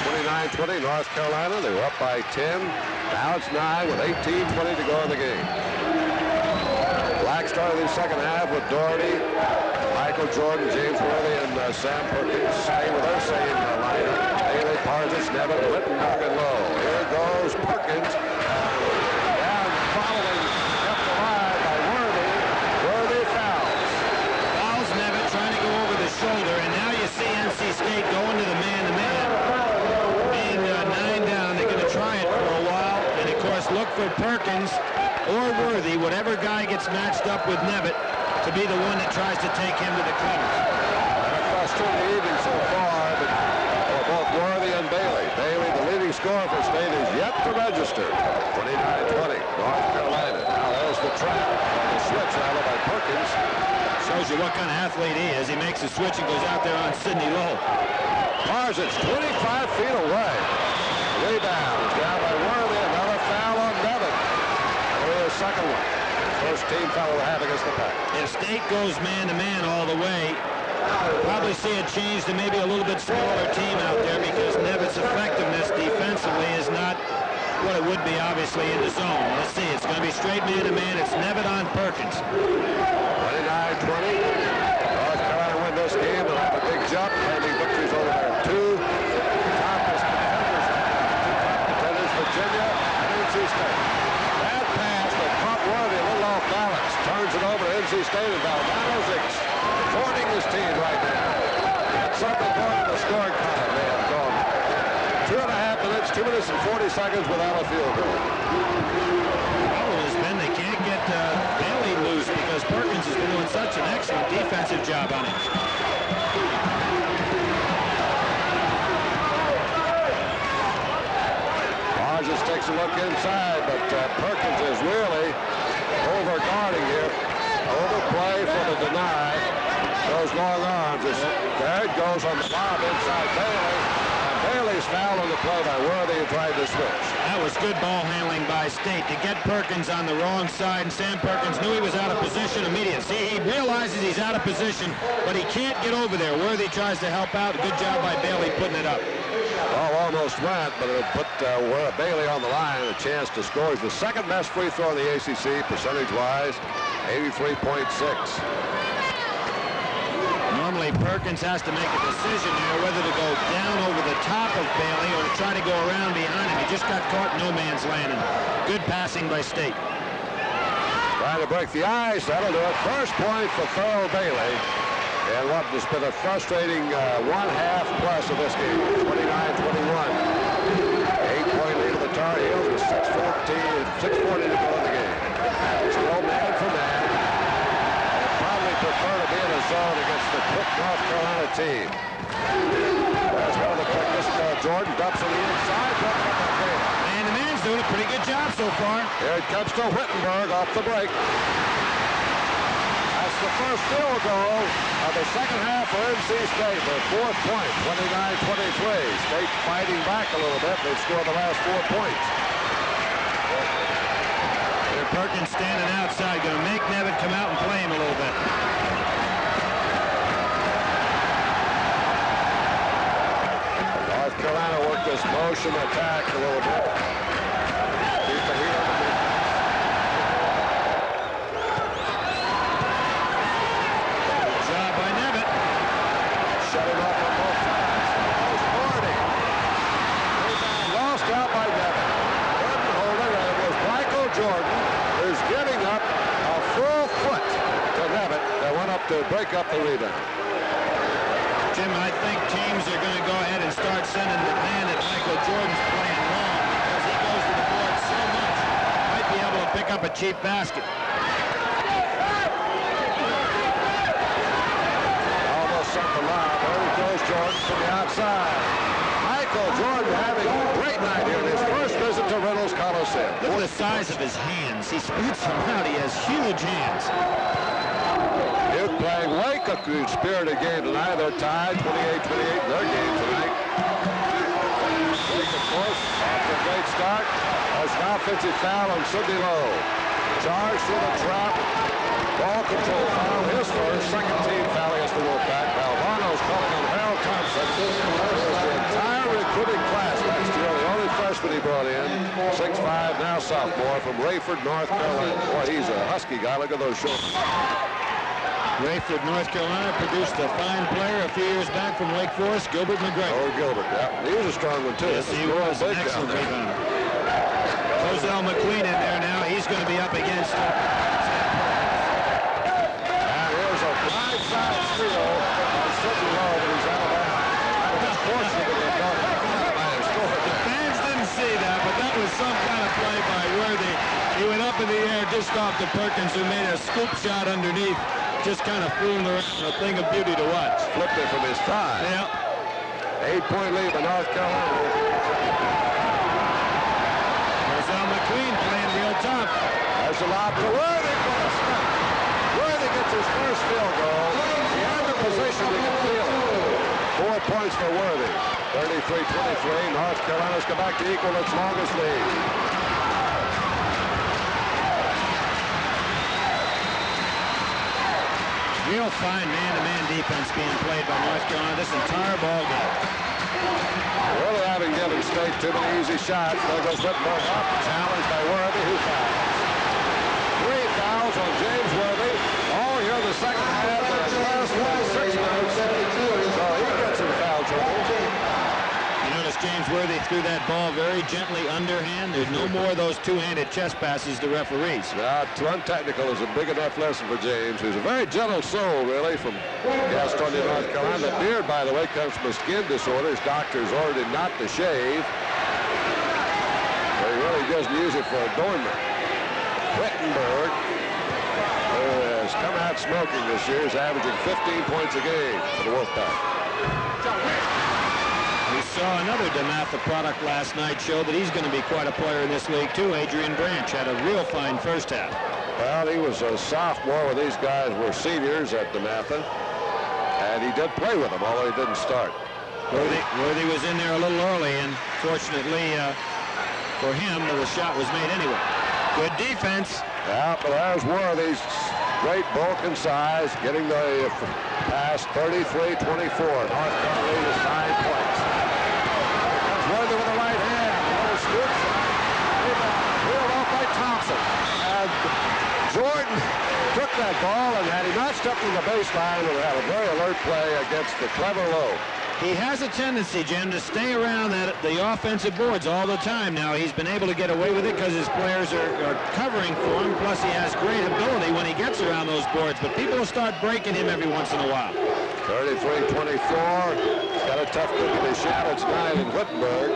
[SPEAKER 1] 29-20 North Carolina. They were up by 10. Now it's 9 with 18:20 to go in the game. Black started the second half with Doherty, Michael Jordan, James Worthy, and Sam Perkins. Staying with their same lineup. Bailey, Parsons, Nevitt, Whittenburg, and Lowe. Here goes Perkins. Down following, kept alive by Worthy. Worthy fouls.
[SPEAKER 2] Nevitt trying to go over the shoulder, and now you see NC State going to the man-to-man. Being 9 down, they're going to try it for a while, and of course look for Perkins or Worthy, whatever guy gets matched up with Nevitt, to be the one that tries to take him to the cleaners.
[SPEAKER 1] A frustrating evening so far, but for both Worthy and Bailey. Bailey, the leading scorer for State, is yet to register. 29-20, North Carolina. Now there's the trap, or the switch rather, by Perkins.
[SPEAKER 2] Shows you what kind of athlete he is. He makes a switch and goes out there on Sidney Lowe.
[SPEAKER 1] Parsons 25 feet away. Rebound is down by Worthy. Another foul on Nevitt. Here's the second one. First team foul will have against the Pack.
[SPEAKER 2] If State goes man-to-man all the way, probably see a change to maybe a little bit smaller team out there because Nevitt's effectiveness defensively is not what it would be, obviously, in the zone. Let's see. It's going to be straight man-to-man. It's Nevitt on Perkins.
[SPEAKER 1] 29-20. North Carolina win this game. They'll have a big jump. Claiming victories over their two toughest contenders, Virginia and NC State. That pass that caught Worthy a little off balance. Turns it over to NC State, and Valvano's exhorting his team right now. Get something going in the scoring column. They have gone 2.5 minutes, 2 minutes and 40 seconds without a field goal.
[SPEAKER 2] The problem has been they can't get Bailey loose because Perkins has been doing such an excellent defensive job on him.
[SPEAKER 1] Parsons takes a look inside, but Perkins is really over-guarding here. Overplay for the deny. Those long arms. There it goes on the lob inside Bailey. Bailey's foul on the play by Worthy who tried to switch.
[SPEAKER 2] That was good ball handling by State to get Perkins on the wrong side, and Sam Perkins knew he was out of position immediately. See, he realizes he's out of position, but he can't get over there. Worthy tries to help out. Good job by Bailey putting it up.
[SPEAKER 1] Ball almost went, but it put Bailey on the line, a chance to score. He's the second best free throw in the ACC, percentage-wise, 83.6.
[SPEAKER 2] Normally, Perkins has to make a decision here whether to go down over the top of Bailey or to try to go around behind him. He just got caught in no man's land. Good passing by State.
[SPEAKER 1] Trying to break the ice. That'll do it. First point for Thurl Bailey. And what has been a frustrating one half plus of this game, 29-21. 8-point lead of the Tar Heels with 6:40 to go in the game. Still man for man. They probably prefer to be in a zone against the quick North Carolina team. That's one of the quickest. Jordan dumps on the inside.
[SPEAKER 2] And the man's doing a pretty good job so far.
[SPEAKER 1] Here it comes to Whittenburg off the break. That's the first field goal of the second half for NC State. Their fourth point, 29-23. State fighting back a little bit. They've scored the last 4 points.
[SPEAKER 2] Here Perkins standing outside, going to make Nevitt come out and play him a little bit.
[SPEAKER 1] North Carolina worked this motion attack a little bit. Keep the heat on the bench.
[SPEAKER 2] Good job by Nevitt.
[SPEAKER 1] Shut him up on both sides. That was Doherty. Rebound lost out by Nevitt. Jordan holding, and it was Michael Jordan who's giving up a full foot to Nevitt that went up to break up the rebound.
[SPEAKER 2] Jim, I think teams are going to go ahead and start sending the man that Michael Jordan's playing long because he goes to the board so much. Might be able to pick up a cheap basket.
[SPEAKER 1] Almost sent the lob. There goes Jordan from the outside. Michael Jordan having a great night here in his first visit to Reynolds Coliseum.
[SPEAKER 2] Look at the size of his hands. He splits them out. He has huge hands.
[SPEAKER 1] Duke playing Wake, a good spirited game tonight. They're tied 28-28 in their game tonight. Wake, of course, after a great start, has an offensive foul on Sidney Lowe. Charged through the trap. Ball control foul. His first, second team foul against the Wolfpack. Valvano's calling on Harold Thompson. The entire recruiting class last year. The only freshman he brought in, 6'5", now sophomore, from Rayford, North Carolina. Boy, he's a husky guy. Look at those shoulders.
[SPEAKER 2] Rayford, North Carolina, produced a fine player a few years back from Wake Forest, Gilbert McGregor.
[SPEAKER 1] Oh, Gilbert, yeah. He was a strong one, too.
[SPEAKER 2] Yes, he was an excellent rebounder. Ozell McQueen in there now. He's going to be up against him.
[SPEAKER 1] And here's a blindside steal by Sidney Lowe, but he's out of bounds. That's fortunate that
[SPEAKER 2] The fans didn't see that, but that was some kind of play by Worthy. He went up in the air just off to Perkins, who made a scoop shot underneath. Just kind of fooling around, a thing of beauty to watch.
[SPEAKER 1] Flipped it from his thigh.
[SPEAKER 2] Yeah.
[SPEAKER 1] 8-point lead for North Carolina.
[SPEAKER 2] Ozell McQueen playing real tough.
[SPEAKER 1] There's a lob to Worthy for a stop. Worthy gets his first field goal. He had the position, he can feel it. 4 points for Worthy. 33-23. North Carolina's come back to equal its longest lead.
[SPEAKER 2] Real fine man-to-man defense being played by North Carolina this entire ball game.
[SPEAKER 1] Really haven't given State too many easy shots. There goes Whittenburg up, challenged by Worthy, who fouls. 3 fouls on James Worthy. All here in the second half. The last 6 minutes. So he gets some foul trouble.
[SPEAKER 2] You notice James Worthy threw that ball very gently underhand. There's no more of those two-handed chest passes to referees.
[SPEAKER 1] To untechnical is a big enough lesson for James, who's a very gentle soul, really, from Gastonia, North Carolina. The beard, by the way, comes from a skin disorder. His doctor's ordered him not to shave. But he really doesn't use it for adornment. Whittenburg, who has come out smoking this year, is averaging 15 points a game for the Wolfpack.
[SPEAKER 2] We saw another DeMatha product last night show that he's going to be quite a player in this league, too. Adrian Branch had a real fine first half.
[SPEAKER 1] Well, he was a sophomore when these guys were seniors at DeMatha, and he did play with them, although he didn't start.
[SPEAKER 2] Worthy was in there a little early, and fortunately for him, the shot was made anyway. Good defense.
[SPEAKER 1] Yeah, but there's Worthy's great bulk and size, getting the pass 33-24. North Carolina is 9 points. Worthy with the right hand. Little scoop shot. Rebound. Peeled off by Thompson. And Jordan took that ball, and had he not stepped to the baseline, would have a very alert play against the clever Lowe.
[SPEAKER 2] He has a tendency, Jim, to stay around the offensive boards all the time. Now, he's been able to get away with it because his players are covering for him, plus he has great ability when he gets around those boards, but people will start breaking him every once in a while.
[SPEAKER 1] 33-24. He's got a tough look at his shadow tonight in Whittenburg.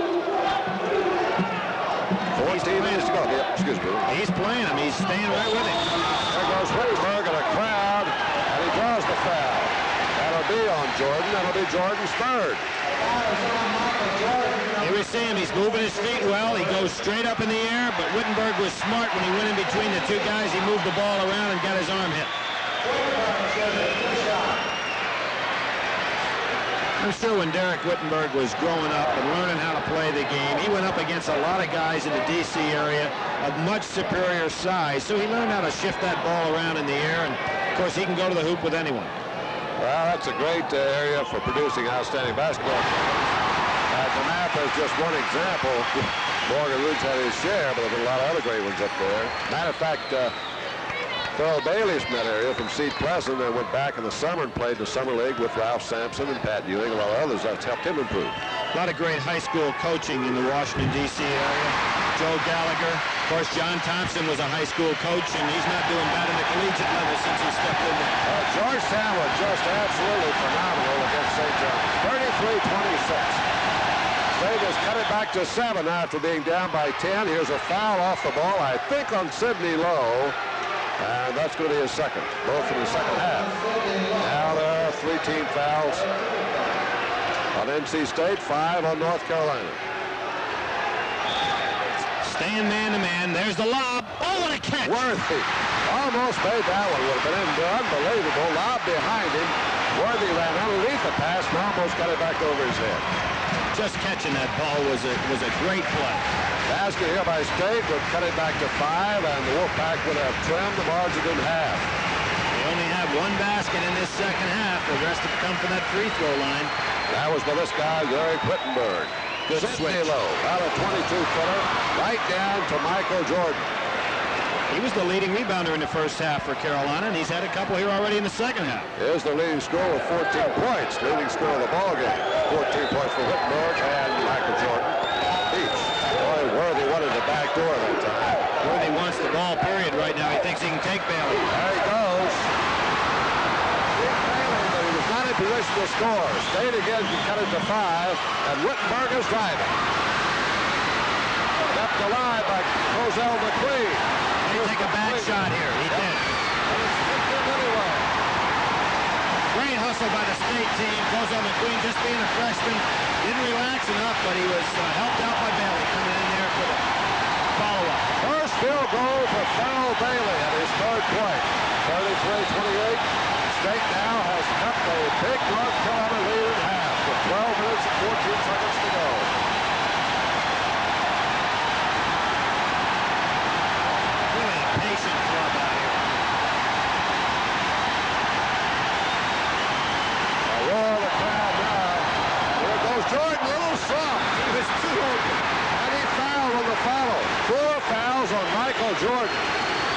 [SPEAKER 1] 14 minutes to go. Yeah, excuse me.
[SPEAKER 2] He's playing him. He's staying right with him.
[SPEAKER 1] There goes Whittenburg in a crowd, and he draws the foul. That'll be on Jordan. That'll be Jordan's third.
[SPEAKER 2] Here we see him. He's moving his feet well. He goes straight up in the air, but Whittenburg was smart when he went in between the two guys. He moved the ball around and got his arm hit. I'm sure when Derek Whittenburg was growing up and learning how to play the game, he went up against a lot of guys in the D.C. area of much superior size, so he learned how to shift that ball around in the air, and of course he can go to the hoop with anyone.
[SPEAKER 1] Well, that's a great area for producing outstanding basketball players. The map is just one example. Morgan Roots had his share, but there were a lot of other great ones up there. Matter of fact, Phil Bailey's from that area from Seat Pleasant and went back in the summer and played the summer league with Ralph Sampson and Pat Ewing, a lot of others. That's helped him improve.
[SPEAKER 2] A lot of great high school coaching in the Washington, D.C. area. Joe Gallagher. Of course, John Thompson was a high school coach, and he's not doing bad at the collegiate level since he stepped in there.
[SPEAKER 1] Georgetown was just absolutely phenomenal against St. John. 33-26. State has cut it back to 7 after being down by 10. Here's a foul off the ball, I think, on Sidney Lowe. And that's going to be his second, both in the second half. Now there are 3 team fouls on NC State, 5 on North Carolina.
[SPEAKER 2] Staying man-to-man. There's the lob. Oh, what a catch!
[SPEAKER 1] Worthy almost made that one. Would have been unbelievable. Lob behind him. Worthy ran underneath the pass and almost got it back over his head.
[SPEAKER 2] Just catching that ball was a great play.
[SPEAKER 1] Basket here by State would cut it back to 5, and the Wolfpack would have trimmed the margin in half.
[SPEAKER 2] They only have one basket in this second half. The rest have come from that free throw line.
[SPEAKER 1] That was by this guy, Derek Whittenburg.
[SPEAKER 2] Good switch.
[SPEAKER 1] Low, about a 22-footer, right down to Michael Jordan.
[SPEAKER 2] He was the leading rebounder in the first half for Carolina, and he's had a couple here already in the second half.
[SPEAKER 1] Here's the leading scorer with 14 points. Leading scorer of the ball game. 14 points for Whittenburg and Michael Jordan each. Boy, Worthy wanted the back door that time.
[SPEAKER 2] Worthy wants the ball, period, right now. He thinks he can take Bailey.
[SPEAKER 1] There he goes. But he was not in position to score. State again can cut it to 5, and Whittenburg is driving. Kept alive by Roselle McQueen.
[SPEAKER 2] He take a bad shot here. He did.
[SPEAKER 1] Anyway.
[SPEAKER 2] Great hustle by the State team. Roselle McQueen, just being a freshman, didn't relax enough, but he was helped out by Bailey coming in there for the follow-up.
[SPEAKER 1] First field goal for Farrell Bailey at his third point. 33-28. State now has cut a big North Carolina lead in half with 12 minutes and 14 seconds to go.
[SPEAKER 2] Really a patient club out here.
[SPEAKER 1] A roar of the crowd now. Here goes Jordan, a little soft. He was too open. And he fouled on the follow. 4 fouls on Michael Jordan.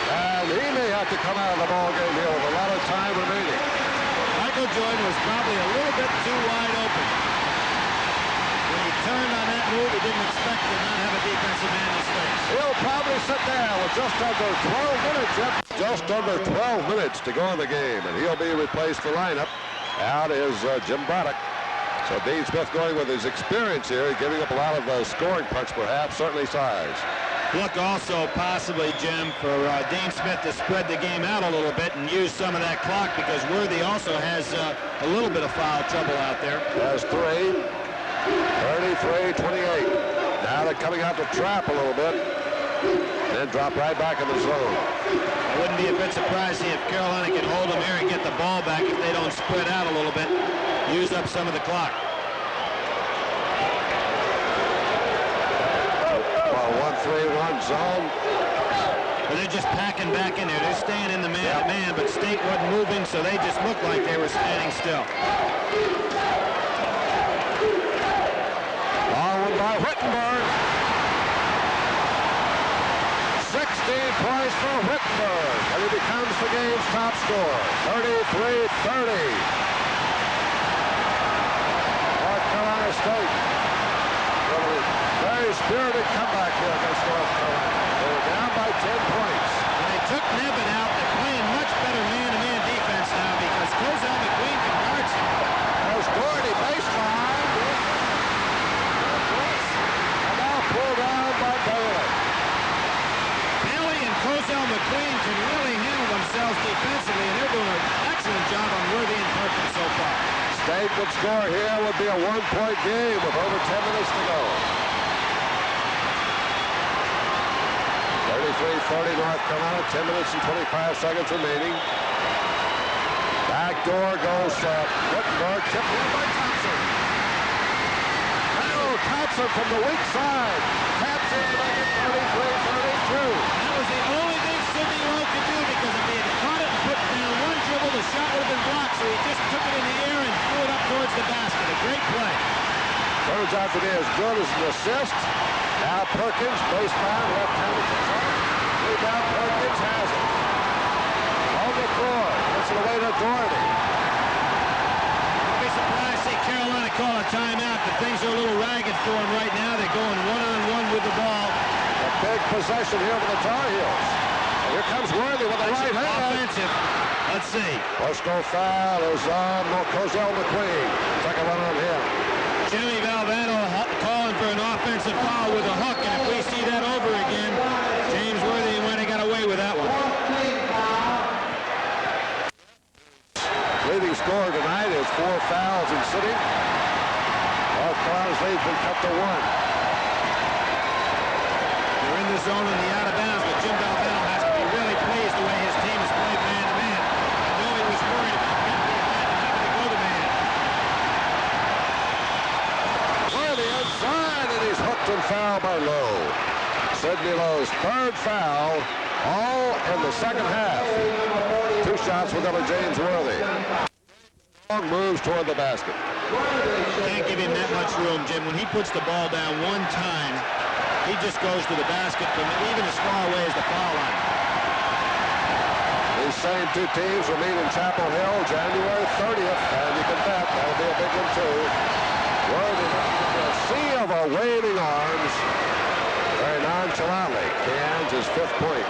[SPEAKER 1] And he may have to come out of the ball game here with a lot of time remaining.
[SPEAKER 2] Michael Jordan was probably a little bit too wide open. When he turned on that move, he didn't expect to not have a defensive man in his face.
[SPEAKER 1] He'll probably sit there with just under 12 minutes yet. Just under 12 minutes to go in the game, and he'll be replaced for lineup. Out is Jim Braddock. So Dean Smith going with his experience here, giving up a lot of scoring punch perhaps, certainly size.
[SPEAKER 2] Look also possibly, Jim, for Dean Smith to spread the game out a little bit and use some of that clock because Worthy also has a little bit of foul trouble out there.
[SPEAKER 1] Has 3. 33-28. Now they're coming out to trap a little bit. Then drop right back in the zone.
[SPEAKER 2] I wouldn't be a bit surprised if Carolina can hold them here and get the ball back if they don't spread out a little bit. Use up some of the clock.
[SPEAKER 1] 1-3-1 zone.
[SPEAKER 2] But they're just packing back in there. They're staying in the man-to-man, but State wasn't moving, so they just looked like they were standing still.
[SPEAKER 1] Onward by Whittenburg. 16 points for Whittenburg, and he becomes the game's top scorer. 33-30. North Carolina State. Very spirited comeback here against North Carolina. They were down by 10 points.
[SPEAKER 2] When they took Nevitt out, they're playing much better man-to-man defense now because Roselle McQueen can guard some. McQueen can really handle themselves defensively, and they're doing an excellent job on Worthy and Perkins so far.
[SPEAKER 1] State would score here would be a one-point game with over 10 minutes to go. 33-30 North Carolina, 10 minutes and 25 seconds remaining. Backdoor goes Whittenburg, tipped in by Thompson. Now Thompson from the weak side. Taps in to make it 33-32.
[SPEAKER 2] That was the only thing Sidney Lowe could do, because if he had caught it and put down one dribble, the shot would have been blocked, so he just took it in the air and threw it up towards the basket. A great play.
[SPEAKER 1] Turns out to be as good as an assist. Now Perkins, baseline, left-handed control. Rebound, Perkins has it. On the floor, gets it away to Doherty.
[SPEAKER 2] I'll be surprised to see Carolina call a timeout, but things are a little ragged for them right now. They're going one-on-one with the ball.
[SPEAKER 1] A big possession here for the Tar Heels. And here comes Worthy with the right hand.
[SPEAKER 2] Offensive. Let's see.
[SPEAKER 1] Personal foul is on McQueen. Second one on him.
[SPEAKER 2] Jimmy Valvano calling for an offensive foul with a hook, and if we see that over again, James Worthy might have got away with that one.
[SPEAKER 1] Leading scorer tonight is 4 fouls in City. North Carolina's lead's been cut to 1.
[SPEAKER 2] They're in the zone in the out of bounds, but Jim Valvano has to be really pleased the way his team has played man-to-man. I know he was worried about getting behind and having to go to man.
[SPEAKER 1] Worthy inside, and he's hooked and fouled by Lowe. Sidney Lowe's third foul, all in the second half. 2 shots will go to James Worthy. Long moves toward the basket.
[SPEAKER 2] Can't give him that much room, Jim. When he puts the ball down one time, he just goes to the basket from even as far away as the foul line.
[SPEAKER 1] These same 2 teams will meet in Chapel Hill January 30th, and you can bet that'll be a big one too. Worthy, a sea of waving arms, very nonchalantly cans his 5th point.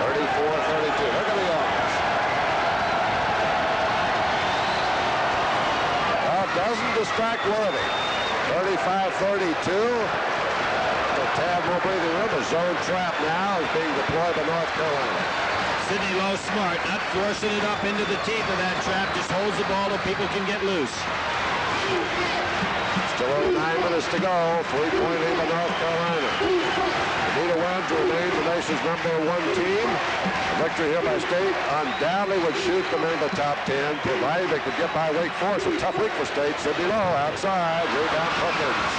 [SPEAKER 1] 34-32. Look at the arms. Doesn't distract Worthy. 35-32. The tad more breathing room. A zone trap now is being deployed by North Carolina.
[SPEAKER 2] Sidney Lowe smart, not forcing it up into the teeth of that trap, just holds the ball so people can get loose.
[SPEAKER 1] Still only 9 minutes to go. 3-point lead by North Carolina. They need a win to remain the nation's #1 team. A victory here by State undoubtedly would shoot them into the top 10, provided they could get by Wake Forest. A tough week for State. Sidney Lowe outside. Rebound Perkins.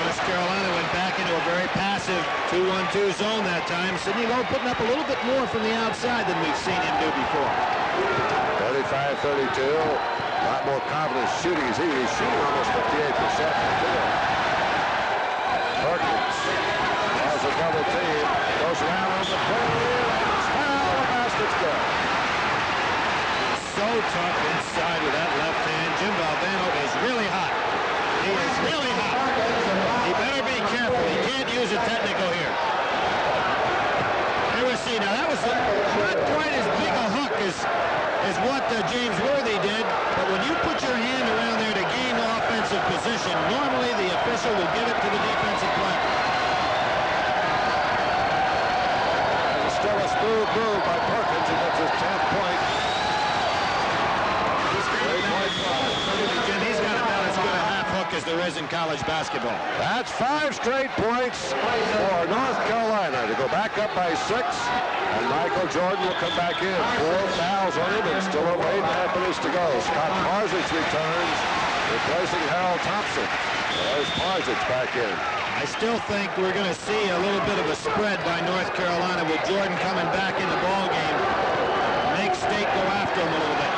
[SPEAKER 2] North Carolina went back into a very passive 2-1-2 zone that time. Sidney Lowe putting up a little bit more from the outside than we've seen him do before.
[SPEAKER 1] 35-32. A lot more confidence shooting. He's shooting almost 58%. Perkins has a double team. Goes around on the play. Foul. The basket's good.
[SPEAKER 2] So tough inside with that left hand. Jim Valvano is really hot. He is really hot. He better be careful. He can't use a technical here. Here we see. Now that was not quite as big a hook as what James Worthy did, but when you put your hand around there to gain offensive position, normally the official will give it to the defensive player.
[SPEAKER 1] It's still a smooth move by Perkins. He gets his 10th point.
[SPEAKER 2] He's got about as good a half hook as there is in college basketball.
[SPEAKER 1] That's 5 straight points for North Carolina to go back up by 6. And Michael Jordan will come back in. 4 fouls on him and still over 8.5 minutes to go. Scott Parsons returns, replacing Harold Thompson. There's Parsons back in.
[SPEAKER 2] I still think we're going to see a little bit of a spread by North Carolina with Jordan coming back in the ball game. Make State go after him a little bit.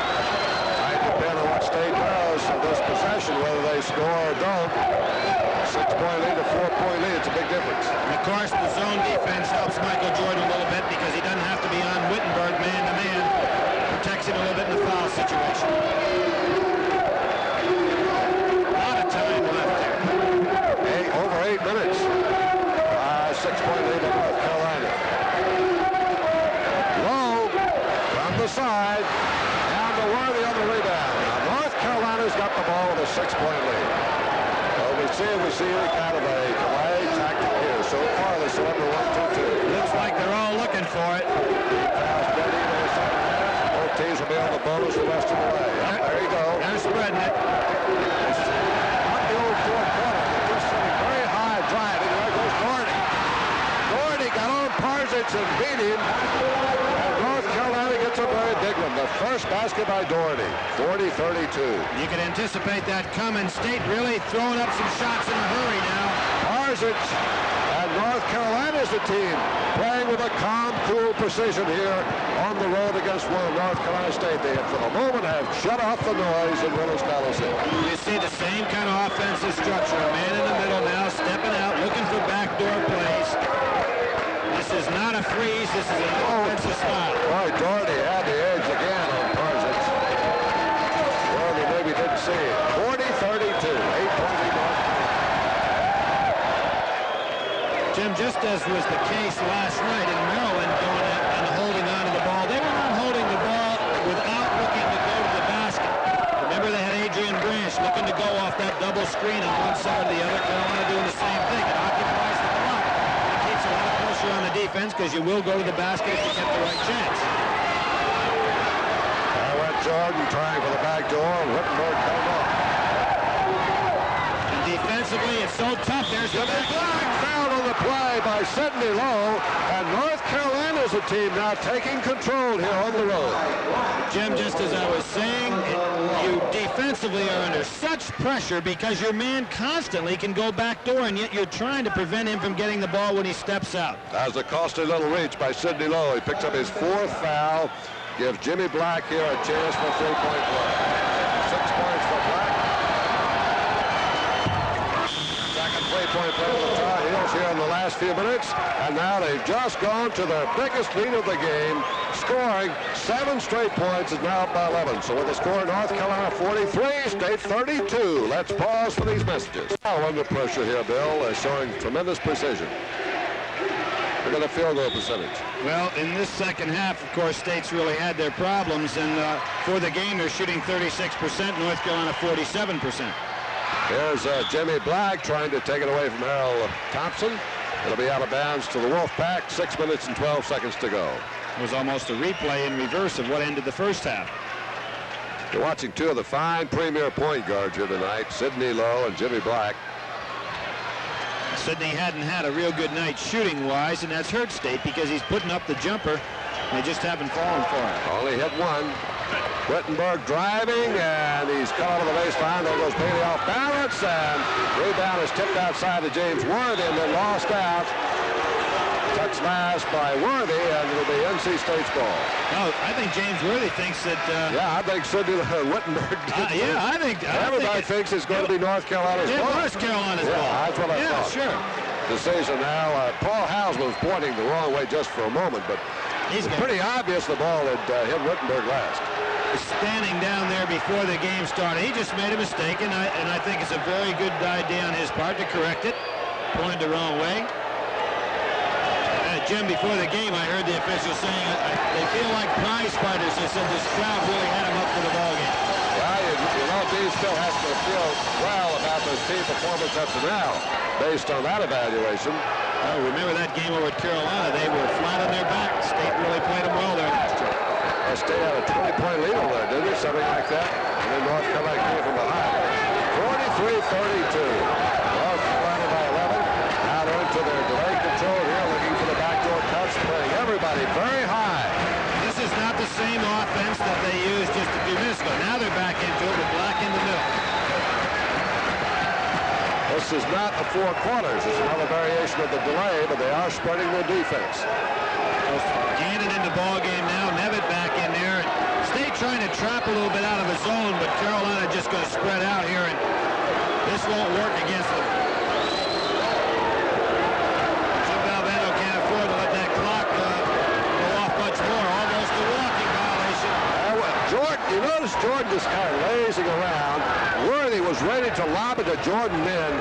[SPEAKER 1] Might depend on what State does in this possession, whether they score or don't. 6-point lead to 4-point lead, it's a big difference.
[SPEAKER 2] And of course, the zone defense helps Michael Jordan a little bit because he doesn't have to be on Whittenburg man-to-man. Protects him a little bit in the foul situation. A lot of time left here.
[SPEAKER 1] Over 8 minutes. 6-point lead by North Carolina. Lowe from the side. Down to Worthy on the rebound. Now North Carolina's got the ball with a 6-point lead. We see any kind of a delay tactic here. So far, this is number 1-2-2.
[SPEAKER 2] Looks like they're all looking for it.
[SPEAKER 1] Stakes and beat him. And North Carolina gets a very big one. The first basket by Doherty, 40-32.
[SPEAKER 2] You can anticipate that coming. State really throwing up some shots in a hurry now.
[SPEAKER 1] Parzic and North Carolina is the team playing with a calm, cool precision here on the road against North Carolina State. They for the moment have shut off the noise in Reynolds Coliseum.
[SPEAKER 2] You see the same kind of offensive structure. A man in the middle now, stepping out, looking for backdoor plays. This is not a freeze. This is an offensive style.
[SPEAKER 1] Boy, Doherty had the edge again on Parzic. Well, they maybe didn't see it. 40-32, 8-20 North.
[SPEAKER 2] Jim, just as was the case last night in Maryland, going and holding on to the ball, they were not holding the ball without looking to go to the basket. Remember, they had Adrian Branch looking to go off that double screen on one side or the other. Carolina doing the same thing. It occupies the clock. It keeps a lot of pressure on the defense because you will go to the basket if you get the right chance.
[SPEAKER 1] There went Jordan trying for the back door. Whittenburg came off.
[SPEAKER 2] And defensively, it's so tough. There's the
[SPEAKER 1] Black fouled on the play by Sidney Lowe, and North Carolina's a team now taking control here on the road.
[SPEAKER 2] Jim, just as I was saying, you defensively are under such pressure because your man constantly can go backdoor, and yet you're trying to prevent him from getting the ball when he steps out.
[SPEAKER 1] That was a costly little reach by Sidney Lowe. He picks up his fourth foul, gives Jimmy Black here a chance for three-point play. 6 points for Black. Second three-point play for the Tar Heels here in the last few minutes, and now they've just gone to their biggest lead of the game, scoring 7 straight points, is now up by 11. So with the score, North Carolina 43, State 32. Let's pause for these messages. Now under pressure here, Bill, showing tremendous precision. Look at the field goal percentage.
[SPEAKER 2] Well, in this second half, of course, State's really had their problems, and for the game, they're shooting 36%, North Carolina 47%.
[SPEAKER 1] Here's Jimmy Black trying to take it away from Harold Thompson. It'll be out of bounds to the Wolfpack. 6 minutes and 12 seconds to go.
[SPEAKER 2] It was almost a replay in reverse of what ended the first half.
[SPEAKER 1] You're watching two of the fine premier point guards here tonight, Sidney Lowe and Jimmy Black.
[SPEAKER 2] Sidney hadn't had a real good night shooting-wise, and that's hurt State because he's putting up the jumper. They just haven't fallen for him.
[SPEAKER 1] Only hit one. Whittenburg driving, and he's cut out of the baseline. There goes Bailey off balance, and rebound is tipped outside to James Worthy, and then lost out. Touch last by Worthy, and it'll be NC State's ball.
[SPEAKER 2] Oh, I think James Worthy thinks that...
[SPEAKER 1] yeah, I think Sidney Whittenburg did.
[SPEAKER 2] Yeah, I think...
[SPEAKER 1] Everybody thinks it's going to be North Carolina's ball.
[SPEAKER 2] It was Carolina's ball.
[SPEAKER 1] That's what I thought.
[SPEAKER 2] Yeah, sure.
[SPEAKER 1] Decision now. Paul Hausman was pointing the wrong way just for a moment, but it's pretty obvious the ball had hit Whittenburg last.
[SPEAKER 2] Standing down there before the game started, he just made a mistake, and I think it's a very good idea on his part to correct it. Pointed the wrong way. Jim, before the game, I heard the officials saying they feel like prize fighters. They said this crowd really had them up for the ball game.
[SPEAKER 1] Well, you know, Dean still has to feel well about this team performance up to now, based on that evaluation.
[SPEAKER 2] Oh, remember that game over at Carolina? They were flat on their back. State really played them well there last year.
[SPEAKER 1] State had a 20-point lead over there, didn't they? Something like that. And then North Carolina came from behind. 43-32. North Carolina by 11. Now they're into their delay control here, looking for the backdoor cuts, playing everybody very high.
[SPEAKER 2] This is not the same offense that they used just a few minutes ago. Now they're back into it with Black in the middle.
[SPEAKER 1] This is not the 4 quarters. It's another variation of the delay, but they are spreading their defense.
[SPEAKER 2] Gannon in the ball game now. Nevitt back in there. State trying to trap a little bit out of his zone, but Carolina just going to spread out here, and this won't work against them. Jim Valvano can't afford to let that clock go off much more. Almost a walking violation.
[SPEAKER 1] Jordan, you notice Jordan just kind of lazing around. Worthy was ready to lob it to Jordan then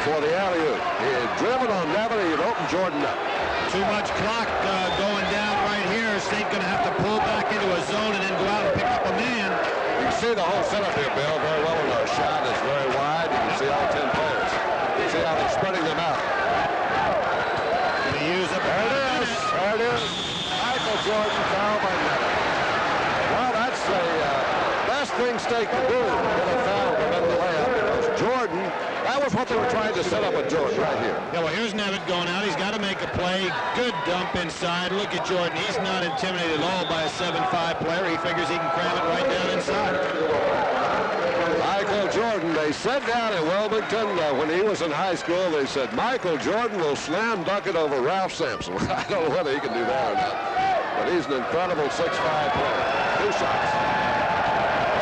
[SPEAKER 1] for the alley-oop. He had driven on Nevitt, he had opened Jordan up.
[SPEAKER 2] Too much clock going down right here. State going to have to pull back into a zone and then go out and pick up a man.
[SPEAKER 1] You can see the whole setup here, Bill, very well in our shot. It's very wide. You can see all 10 players. You can see how they're spreading them out.
[SPEAKER 2] Going to use up.
[SPEAKER 1] There it is. There it is. Michael Jordan, foul by Nevitt. Well, that's the best thing State could do. Get a foul to prevent the layup. Because Jordan, that was what thought they were trying to set up a Jordan right here.
[SPEAKER 2] Yeah, well, here's Nevitt going out. He's got to make a play. Good dump inside. Look at Jordan. He's not intimidated at all by a 7'5" player. He figures he can cram it right down inside.
[SPEAKER 1] Michael Jordan, they said down in Wilmington when he was in high school, they said Michael Jordan will slam dunk it over Ralph Sampson. I don't know whether he can do that or not, but he's an incredible 6'5" player. 2 shots.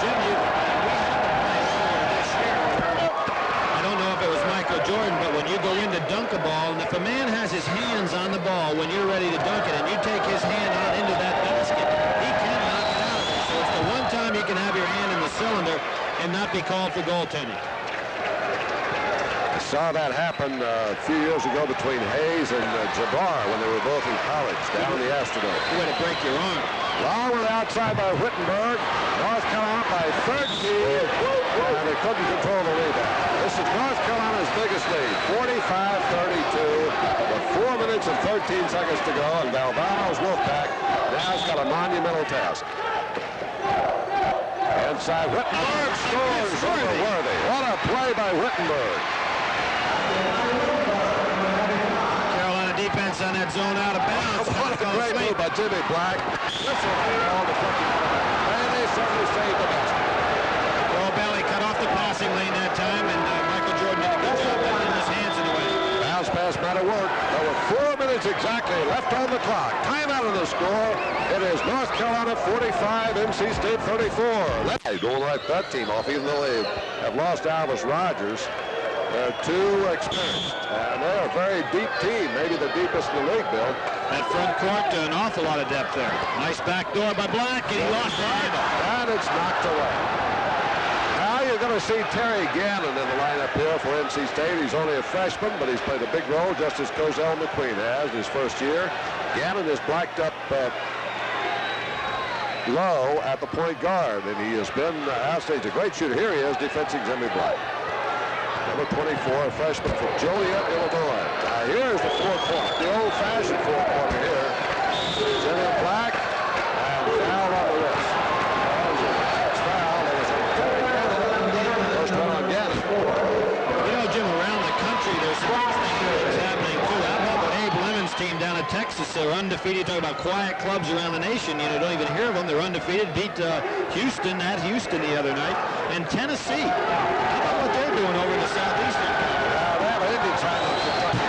[SPEAKER 2] Jim, we had a play earlier this year. I don't know if it was Michael Jordan, but when you go in to dunk a ball, and if a man has his hands on the ball when you're ready to dunk it, and you take his hand on into that basket, he can knock it out of there. So it's the one time you can have your hand in the cylinder and not be called for goaltending.
[SPEAKER 1] I saw that happen a few years ago between Hayes and Jabbar when they were both in college down in the Astrodome.
[SPEAKER 2] You way to break your arm.
[SPEAKER 1] Long with outside by Whittenburg. North Carolina by 13. And they couldn't control the rebound. This is North Carolina's biggest lead, 45-32. With 4 minutes and 13 seconds to go, and Valvano's Wolfpack now has got a monumental task. Inside Whittenburg scores over Worthy. What a play by Whittenburg.
[SPEAKER 2] Carolina defense on that zone out of bounds.
[SPEAKER 1] What a great move by Jimmy Black. This is all deflected. And they certainly saved the basket.
[SPEAKER 2] Well, Bailey cut off the passing lane that time, and Michael Jordan did a good job getting his hands in the way.
[SPEAKER 1] Bounce pass might have worked. There were 4 minutes exactly left on the clock. Timeout of the score. It is North Carolina 45, NC State 34. They don't like that team off, even though they have lost Alvis Rogers. They're too experienced, and they're a very deep team, maybe the deepest in the league, Bill.
[SPEAKER 2] That front court, an awful lot of depth there. Nice backdoor by Black, and he lost the handle.
[SPEAKER 1] And it's knocked away. Now you're going to see Terry Gannon in the lineup here for NC State. He's only a freshman, but he's played a big role, just as Cozell McQueen has in his first year. Gannon is blacked up low at the point guard, and he has been outstanding. He's a great shooter. Here he is, defending Jimmy Black. Number 24, a freshman from Joliet, Illinois. Now here's the four-quarter, the old-fashioned four-quarter here. Jimmy Black, and foul on the wrist. That's foul. There was a first one on Gannon.
[SPEAKER 2] You know, Jim, around the country, there's sports things happening too. How about what Abe Lemon's team down in Texas? They're undefeated. Talk about quiet clubs around the nation. You know, don't even hear of them. They're undefeated. Beat Houston at Houston the other night. And Tennessee. How about what they're doing over in the Southeastern?
[SPEAKER 1] They have an Indian side of Kentucky.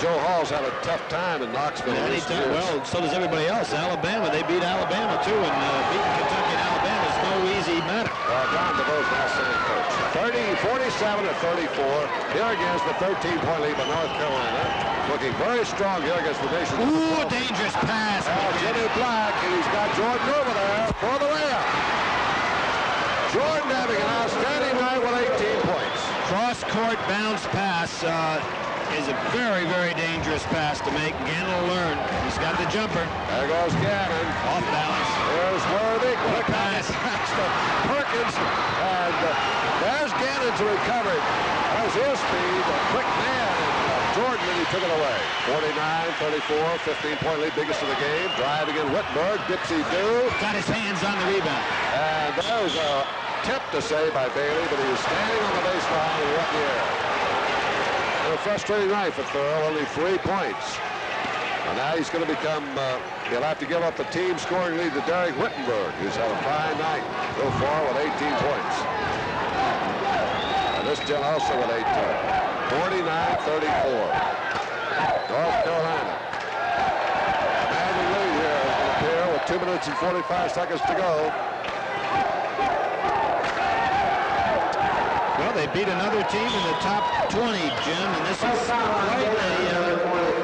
[SPEAKER 1] Joe Hall's had a tough time in Knoxville.
[SPEAKER 2] Well, so does everybody else. Alabama, they beat Alabama too, and beating Kentucky and Alabama is no easy matter.
[SPEAKER 1] John DeVoe's now sitting coach. 47-34 here against the 13-point lead by North Carolina. Looking very strong here against the nation.
[SPEAKER 2] Ooh, dangerous pass.
[SPEAKER 1] Jimmy Black, and he's got Jordan over there for the layup. Jordan having an outstanding night with 18 points.
[SPEAKER 2] Cross-court bounce pass is a very, very dangerous pass to make. Gannon will learn. He's got the jumper.
[SPEAKER 1] There goes Gannon.
[SPEAKER 2] Off balance.
[SPEAKER 1] There's Worthy.
[SPEAKER 2] Quick pass.
[SPEAKER 1] Perkins. And there's Gannon to recover it. There's his speed. A quick man. Jordan, and he took it away. 49-34, 15-point lead, biggest of the game. Driving in Whittenburg. Dipsy do.
[SPEAKER 2] Got his hands on the rebound.
[SPEAKER 1] And there was a tip to say by Bailey, but he was standing on the baseline and went in the air. A frustrating night for Thurl, only 3 points. And now he's going to become, he'll have to give up the team scoring lead to Derek Whittenburg, who's had a fine night so far with 18 points. And this Jill also with 18. 49-34. North Carolina. Commanding lead here in the pair with 2 minutes and 45 seconds to go.
[SPEAKER 2] Well, they beat another team in the top 20, Jim, and this is quite a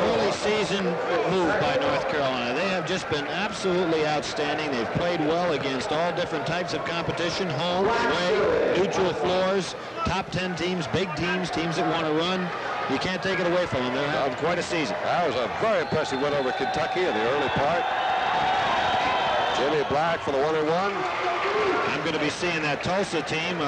[SPEAKER 2] early season move by North Carolina. They have just been absolutely outstanding. They've played well against all different types of competition, home, away, neutral floors, top 10 teams, big teams, teams that want to run. You can't take it away from them. They're having quite a season.
[SPEAKER 1] That was a very impressive win over Kentucky in the early part. Jimmy Black for the 1-1.
[SPEAKER 2] I'm going to be seeing that Tulsa team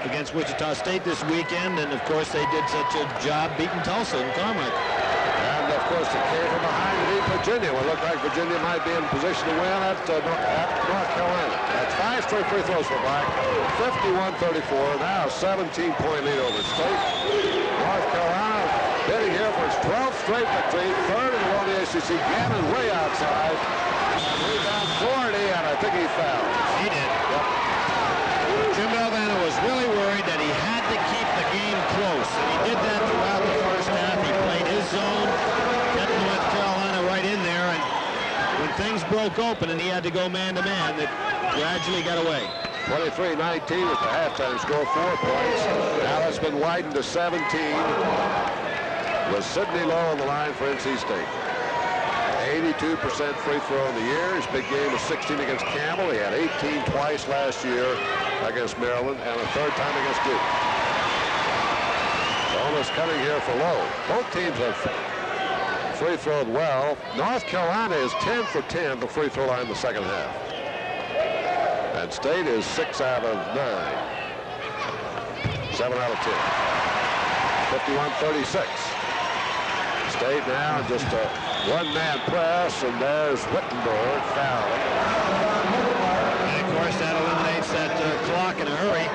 [SPEAKER 2] against Wichita State this weekend, and of course they did such a job beating Tulsa and Carmichael.
[SPEAKER 1] And of course, it came from behind to beat Virginia. It looked like Virginia might be in position to win at North Carolina. That's 5 straight free throws for Black. 51-34. Now 17-point lead over State. North Carolina bidding here for its 12th straight victory. Third in the world in the ACC. Gannon way outside. Rebound Doherty, and I think he fouled.
[SPEAKER 2] He did.
[SPEAKER 1] Yep.
[SPEAKER 2] Jim Valvano was really worried that he had to keep the game close, and he did that throughout the first half. He played his zone, kept North Carolina right in there, and when things broke open and he had to go man-to-man, it gradually got away.
[SPEAKER 1] 23-19 with the halftime score, 4 points. Now that's been widened to 17 with Sidney Lowe on the line for NC State. 82% free throw in the year. His big game was 16 against Campbell. He had 18 twice last year against Maryland and a third time against Duke. Bonus coming here for Lowe. Both teams have free thrown well. North Carolina is 10 for 10 the free throw line in the second half. And State is 6 out of 9. 7 out of 10. 51-36. State now just a one-man press, and there's Whittenburg fouling.
[SPEAKER 2] And of course, that eliminates that clock in a hurry.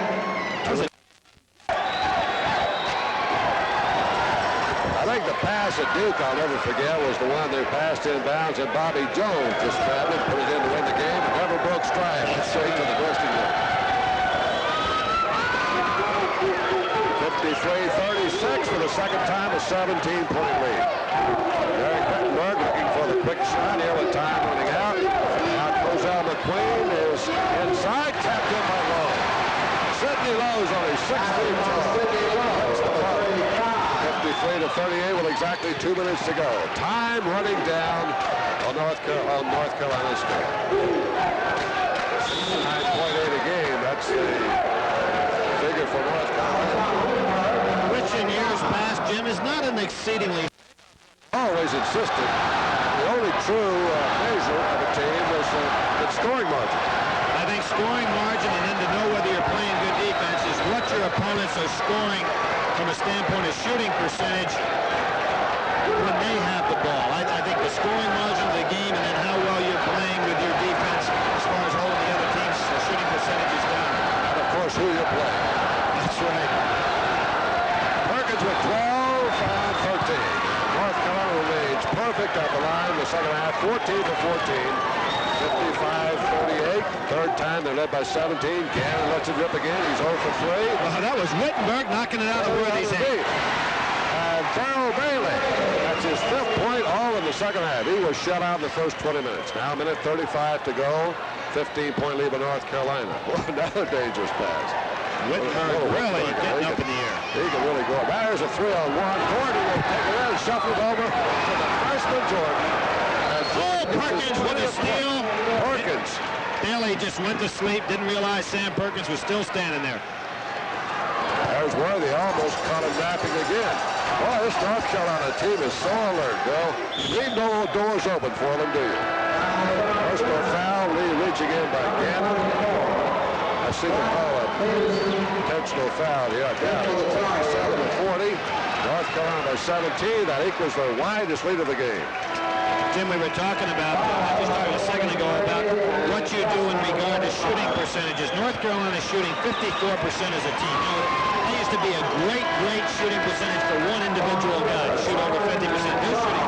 [SPEAKER 1] I think the pass at Duke, I'll never forget, was the one they passed inbounds, and Bobby Jones just grabbed it, put it in to win the game, and never broke stride. Straight to the dressing room. 53-36 for the second time, a 17-point lead. Derek Whittenburg looking for the quick shot here with time running out. Now Cozell McQueen is inside, tapped in by Lowe. Sidney Lowe's only 6 feet tall. 53-38 with exactly 2 minutes to go. Time running down on North Carolina State. 9.8 a game. That's the figure for North Carolina.
[SPEAKER 2] Which in years past, Jim, is not an exceedingly...
[SPEAKER 1] Always insisted the only true measure of a team was its scoring margin.
[SPEAKER 2] I think scoring margin and then to know whether you're playing good defense is what your opponents are scoring from a standpoint of shooting percentage when they have the ball. I think the scoring margin of the game and then how well you're playing with your defense as far as holding the other team's shooting percentages down.
[SPEAKER 1] And of course, who you're playing.
[SPEAKER 2] That's right.
[SPEAKER 1] Perkins with 12 and 13. North Carolina remains perfect at the line in the second half, 14 to 14. 55-38. Third time they're led by 17. Gannon lets it rip again. He's 0 for 3.
[SPEAKER 2] Well, that was Whittenburg knocking it out of Worthy's hand.
[SPEAKER 1] And Farrell Bailey, that's his 5th point, all in the second half. He was shut out in the first 20 minutes. Now a minute 35 to go. 15-point lead by North Carolina. Another dangerous pass.
[SPEAKER 2] Whittenburg really getting up in the air.
[SPEAKER 1] He can really go. There's a 3-on-1. Doherty will take it in, shuffle it over to the freshman Jordan.
[SPEAKER 2] Perkins with a steal.
[SPEAKER 1] Perkins.
[SPEAKER 2] Bailey just went to sleep, didn't realize Sam Perkins was still standing there.
[SPEAKER 1] There's Worthy, almost caught him napping again. Boy, this North Carolina team is so alert, Bill. You leave no doors open for them, do you? Personal foul, Lee reaching in by Gannon. I see them call a intentional foul here. Down to the 57-40. North Carolina by 17. That equals their widest lead of the game.
[SPEAKER 2] Jim, we were talking about, I just talked a second ago about what you do in regard to shooting percentages. North Carolina is shooting 54% as a team. Now, that used to be a great shooting percentage for one individual guy to shoot over 50%. They're shooting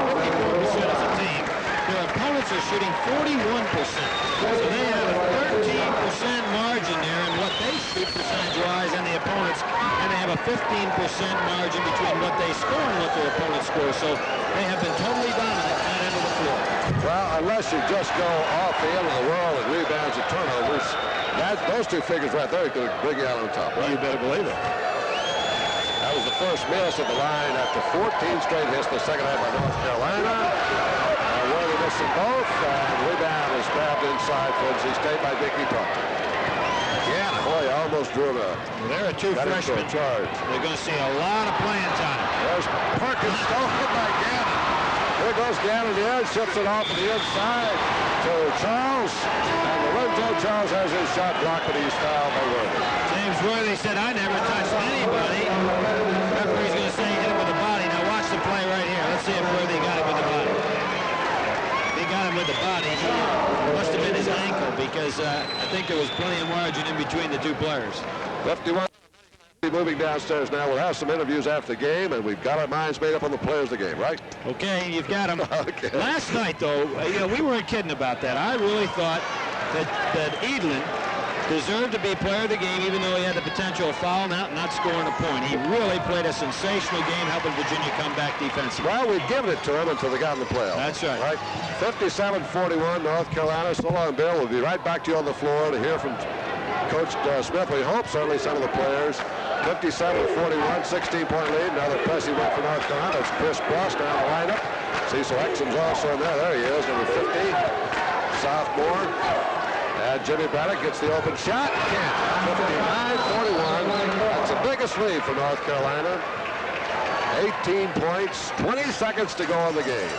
[SPEAKER 2] 54% as a team. Their opponents are shooting 41%. So they have a 13% margin there in what they shoot percentage-wise and the opponents, and they have a 15% margin between what they score and what their opponents score. So they have been totally dominant at that end of the floor.
[SPEAKER 1] Well, unless you just go off the end of the world and rebounds and turnovers, those two figures right there could bring you out on top. Right?
[SPEAKER 2] You better believe it.
[SPEAKER 1] That was the first miss of the line after 14 straight hits in the second half by North Carolina. Worthy missing both, and rebound is grabbed inside for NC State by Dickie Thompson. Yeah, boy, almost drew him up.
[SPEAKER 2] Well, there are two freshmen.
[SPEAKER 1] Charge.
[SPEAKER 2] They're going to see a lot of playing time.
[SPEAKER 1] There's Perkins, stolen by Gannon. Here goes Gannon in, ships it off to the inside to Charles. And Lorenzo Charles has his shot blocked, but he's fouled by Worthy.
[SPEAKER 2] James Worthy said, I never touched anybody. The referee's going to say he hit him with the body. Now watch the play right here. Let's see if Worthy got it with the because I think there was plenty of margin in between the two players.
[SPEAKER 1] 51. Moving downstairs now. We'll have some interviews after the game, and we've got our minds made up on the players of the game, right?
[SPEAKER 2] Okay, you've got them.
[SPEAKER 1] Okay.
[SPEAKER 2] Last night, though, we weren't kidding about that. I really thought that Edlin deserved to be player of the game, even though he had the potential of fouling out and not scoring a point. He really played a sensational game, helping Virginia come back defensively.
[SPEAKER 1] Well, we've given it to him until they got in the playoffs.
[SPEAKER 2] That's right.
[SPEAKER 1] 57-41, North Carolina. So long, Bill. We'll be right back to you on the floor to hear from Coach Smith. We hope certainly some of the players. 57-41, 16-point lead. Another pressing win for North Carolina. It's Chris Cross down the lineup. Cecil Exum's also in there. There he is, number 50, sophomore. And Jimmy Braddock gets the open shot. 59-41. That's the biggest lead for North Carolina. 18 points, 20 seconds to go in the game.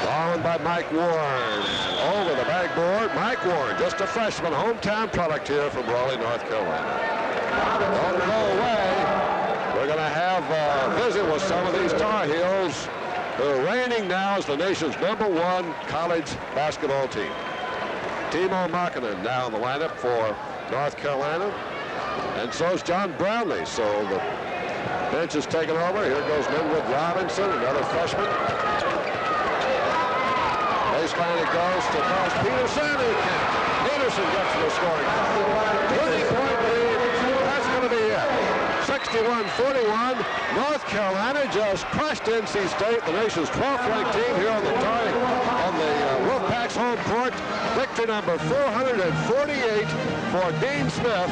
[SPEAKER 1] Ball by Mike Warren. Over the backboard. Mike Warren, just a freshman, hometown product here from Raleigh, North Carolina. Don't go away. We're going to have a visit with some of these Tar Heels who are reigning now as the nation's #1 college basketball team. Timo Markkanen now in the lineup for North Carolina. And so is John Brownlee. So the bench is taken over. Here goes Linwood Robinson, another freshman. Baseline it goes to Carl Peterson. Peterson gets the scoring. 20-point lead. That's going to be it. 61-41. North Carolina just crushed NC State, the nation's 12th-ranked team here on the Wolfpack's home court. Victory number 448 for Dean Smith,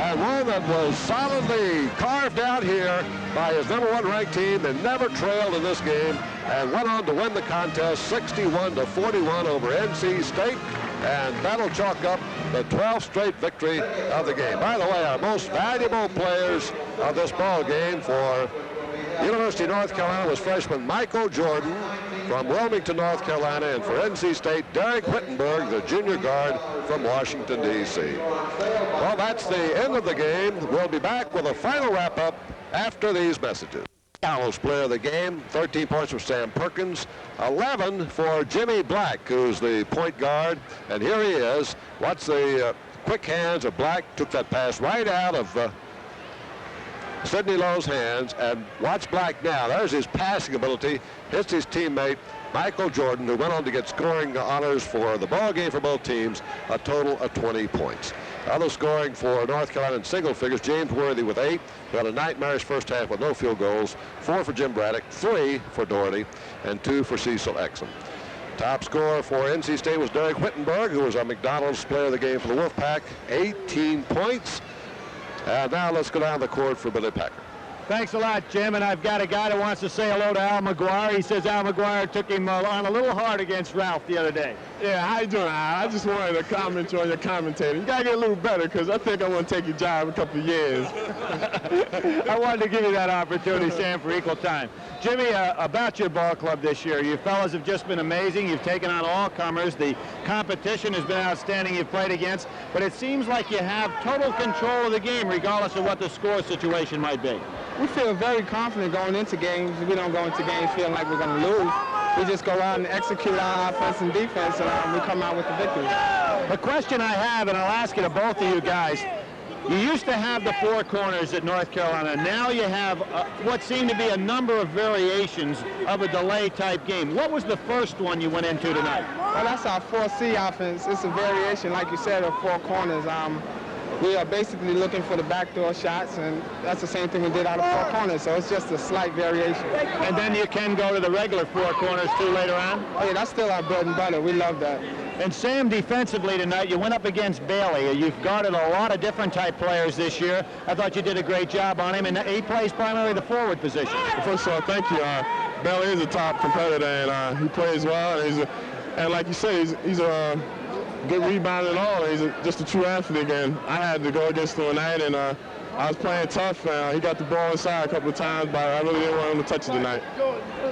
[SPEAKER 1] and one that was solidly carved out here by his #1 ranked team and never trailed in this game, and went on to win the contest 61-41 over NC State, and that'll chalk up the 12th straight victory of the game. By the way, our most valuable players of this ball game for University of North Carolina was freshman Michael Jordan from Wilmington, North Carolina, and for NC State, Derek Whittenburg, the junior guard from Washington, D.C. Well, that's the end of the game. We'll be back with a final wrap-up after these messages. Owls player of the game, 13 points for Sam Perkins, 11 for Jimmy Black, who's the point guard, and here he is. Watch the quick hands of Black, took that pass right out of Sidney Lowe's hands, and watch Black now. There's his passing ability. Hits his teammate, Michael Jordan, who went on to get scoring honors for the ball game for both teams, a total of 20 points. Other scoring for North Carolina in single figures, James Worthy with 8, who had a nightmarish first half with no field goals, 4 for Jim Braddock, 3 for Doherty, and 2 for Cecil Exum. Top scorer for NC State was Derek Whittenburg, who was a McDonald's player of the game for the Wolfpack, 18 points. And now let's go down the court for Billy Packer.
[SPEAKER 2] Thanks a lot, Jim, and I've got a guy that wants to say hello to Al McGuire. He says Al McGuire took him on a little hard against Ralph the other day.
[SPEAKER 3] Yeah, how you doing, Al? I just wanted to comment on your commentating. You got to get a little better, because I think I want to take your job in a couple of years.
[SPEAKER 2] I wanted to give you that opportunity, Sam, for equal time. Jimmy, about your ball club this year, you fellas have just been amazing. You've taken on all comers. The competition has been outstanding you've played against, but it seems like you have total control of the game, regardless of what the score situation might be.
[SPEAKER 3] We feel very confident going into games. We don't go into games feeling like we're going to lose. We just go out and execute our offense and defense, and we come out with the victory.
[SPEAKER 2] The question I have, and I'll ask it to both of you guys, you used to have the 4 corners at North Carolina. Now you have what seem to be a number of variations of a delay-type game. What was the first one you went into tonight?
[SPEAKER 3] Well, that's our 4C offense. It's a variation, like you said, of 4 corners. We are basically looking for the backdoor shots, and that's the same thing we did out of 4 corners, so it's just a slight variation.
[SPEAKER 2] And then you can go to the regular 4 corners, too, later on?
[SPEAKER 3] Oh, yeah, that's still our bread and butter. We love that.
[SPEAKER 2] And Sam, defensively tonight, you went up against Bailey. You've guarded a lot of different type players this year. I thought you did a great job on him, and he plays primarily the forward position.
[SPEAKER 3] First of all, thank you. Bailey is a top competitor, and he plays well. And like you say, he's a good rebounder and all. He's just a true athlete, and I had to go against him tonight, and I was playing tough. He got the ball inside a couple of times, but I really didn't want him to touch it tonight.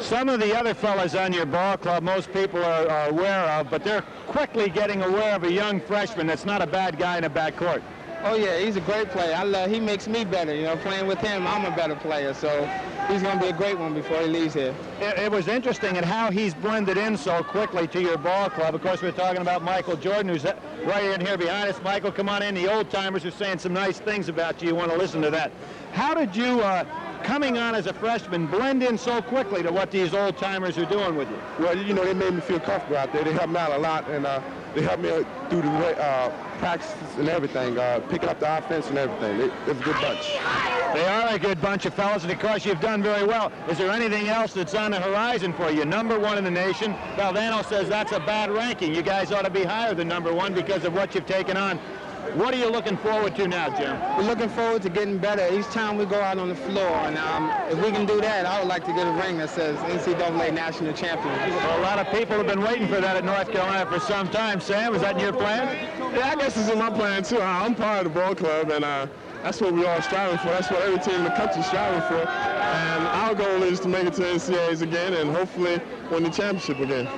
[SPEAKER 2] Some of the other fellas on your ball club, most people are aware of, but they're quickly getting aware of a young freshman that's not a bad guy in a backcourt.
[SPEAKER 4] Oh yeah, he's a great player. He makes me better. You know, playing with him, I'm a better player. So he's going to be a great one before he leaves here.
[SPEAKER 2] It was interesting at how he's blended in so quickly to your ball club. Of course, we're talking about Michael Jordan, who's right in here behind us. Michael, come on in. The old timers are saying some nice things about you. You want to listen to that. How did you, coming on as a freshman, blend in so quickly to what these old timers are doing with you?
[SPEAKER 3] Well, you know, they made me feel comfortable out there. They helped me out a lot, and they helped me through the practice and everything, picking up the offense and everything. It's a good bunch.
[SPEAKER 2] They are a good bunch of fellas, and of course you've done very well. Is there anything else that's on the horizon for you? Number one in the nation. Valvano says that's a bad ranking. You guys ought to be higher than number one because of what you've taken on. What are you looking forward to now, Jim?
[SPEAKER 4] We're looking forward to getting better each time we go out on the floor. And if we can do that, I would like to get a ring that says NCAA National Champion.
[SPEAKER 2] Well, a lot of people have been waiting for that at North Carolina for some time. Sam, is that in your plan?
[SPEAKER 3] Yeah, I guess it's in my plan, too. I'm part of the ball club, and that's what we all striving for. That's what every team in the country is striving for. And our goal is to make it to NCAAs again and hopefully win the championship again.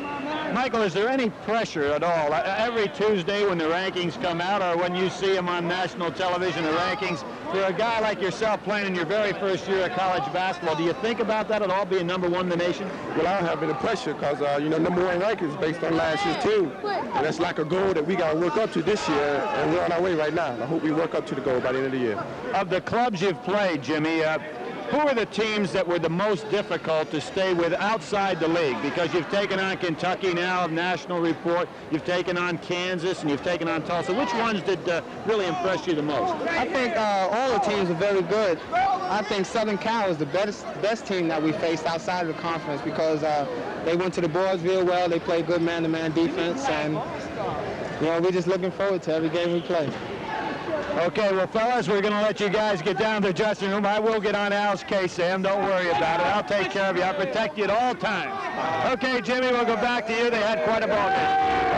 [SPEAKER 2] Michael, is there any pressure at all? Every Tuesday when the rankings come out or when you see them on national television, the rankings, for a guy like yourself playing in your very first year of college basketball, do you think about that at all, being number one in the nation?
[SPEAKER 3] Well, I don't have any pressure because, you know, number one ranking is based on last year's team. And that's like a goal that we got to work up to this year, and we're on our way right now. I hope we work up to the goal by the end of the year.
[SPEAKER 2] Of the clubs you've played, Jimmy, who are the teams that were the most difficult to stay with outside the league? Because you've taken on Kentucky now, national report, you've taken on Kansas, and you've taken on Tulsa. Which ones did really impress you the most?
[SPEAKER 4] I think all the teams are very good. I think Southern Cal is the best team that we faced outside of the conference because they went to the boards real well. They played good man-to-man defense, and you know, we're just looking forward to every game we play.
[SPEAKER 2] Okay, well, fellas, we're going to let you guys get down to the dressing room. I will get on Al's case, Sam. Don't worry about it. I'll take care of you. I'll protect you at all times. Okay, Jimmy, we'll go back to you. They had quite a ball game.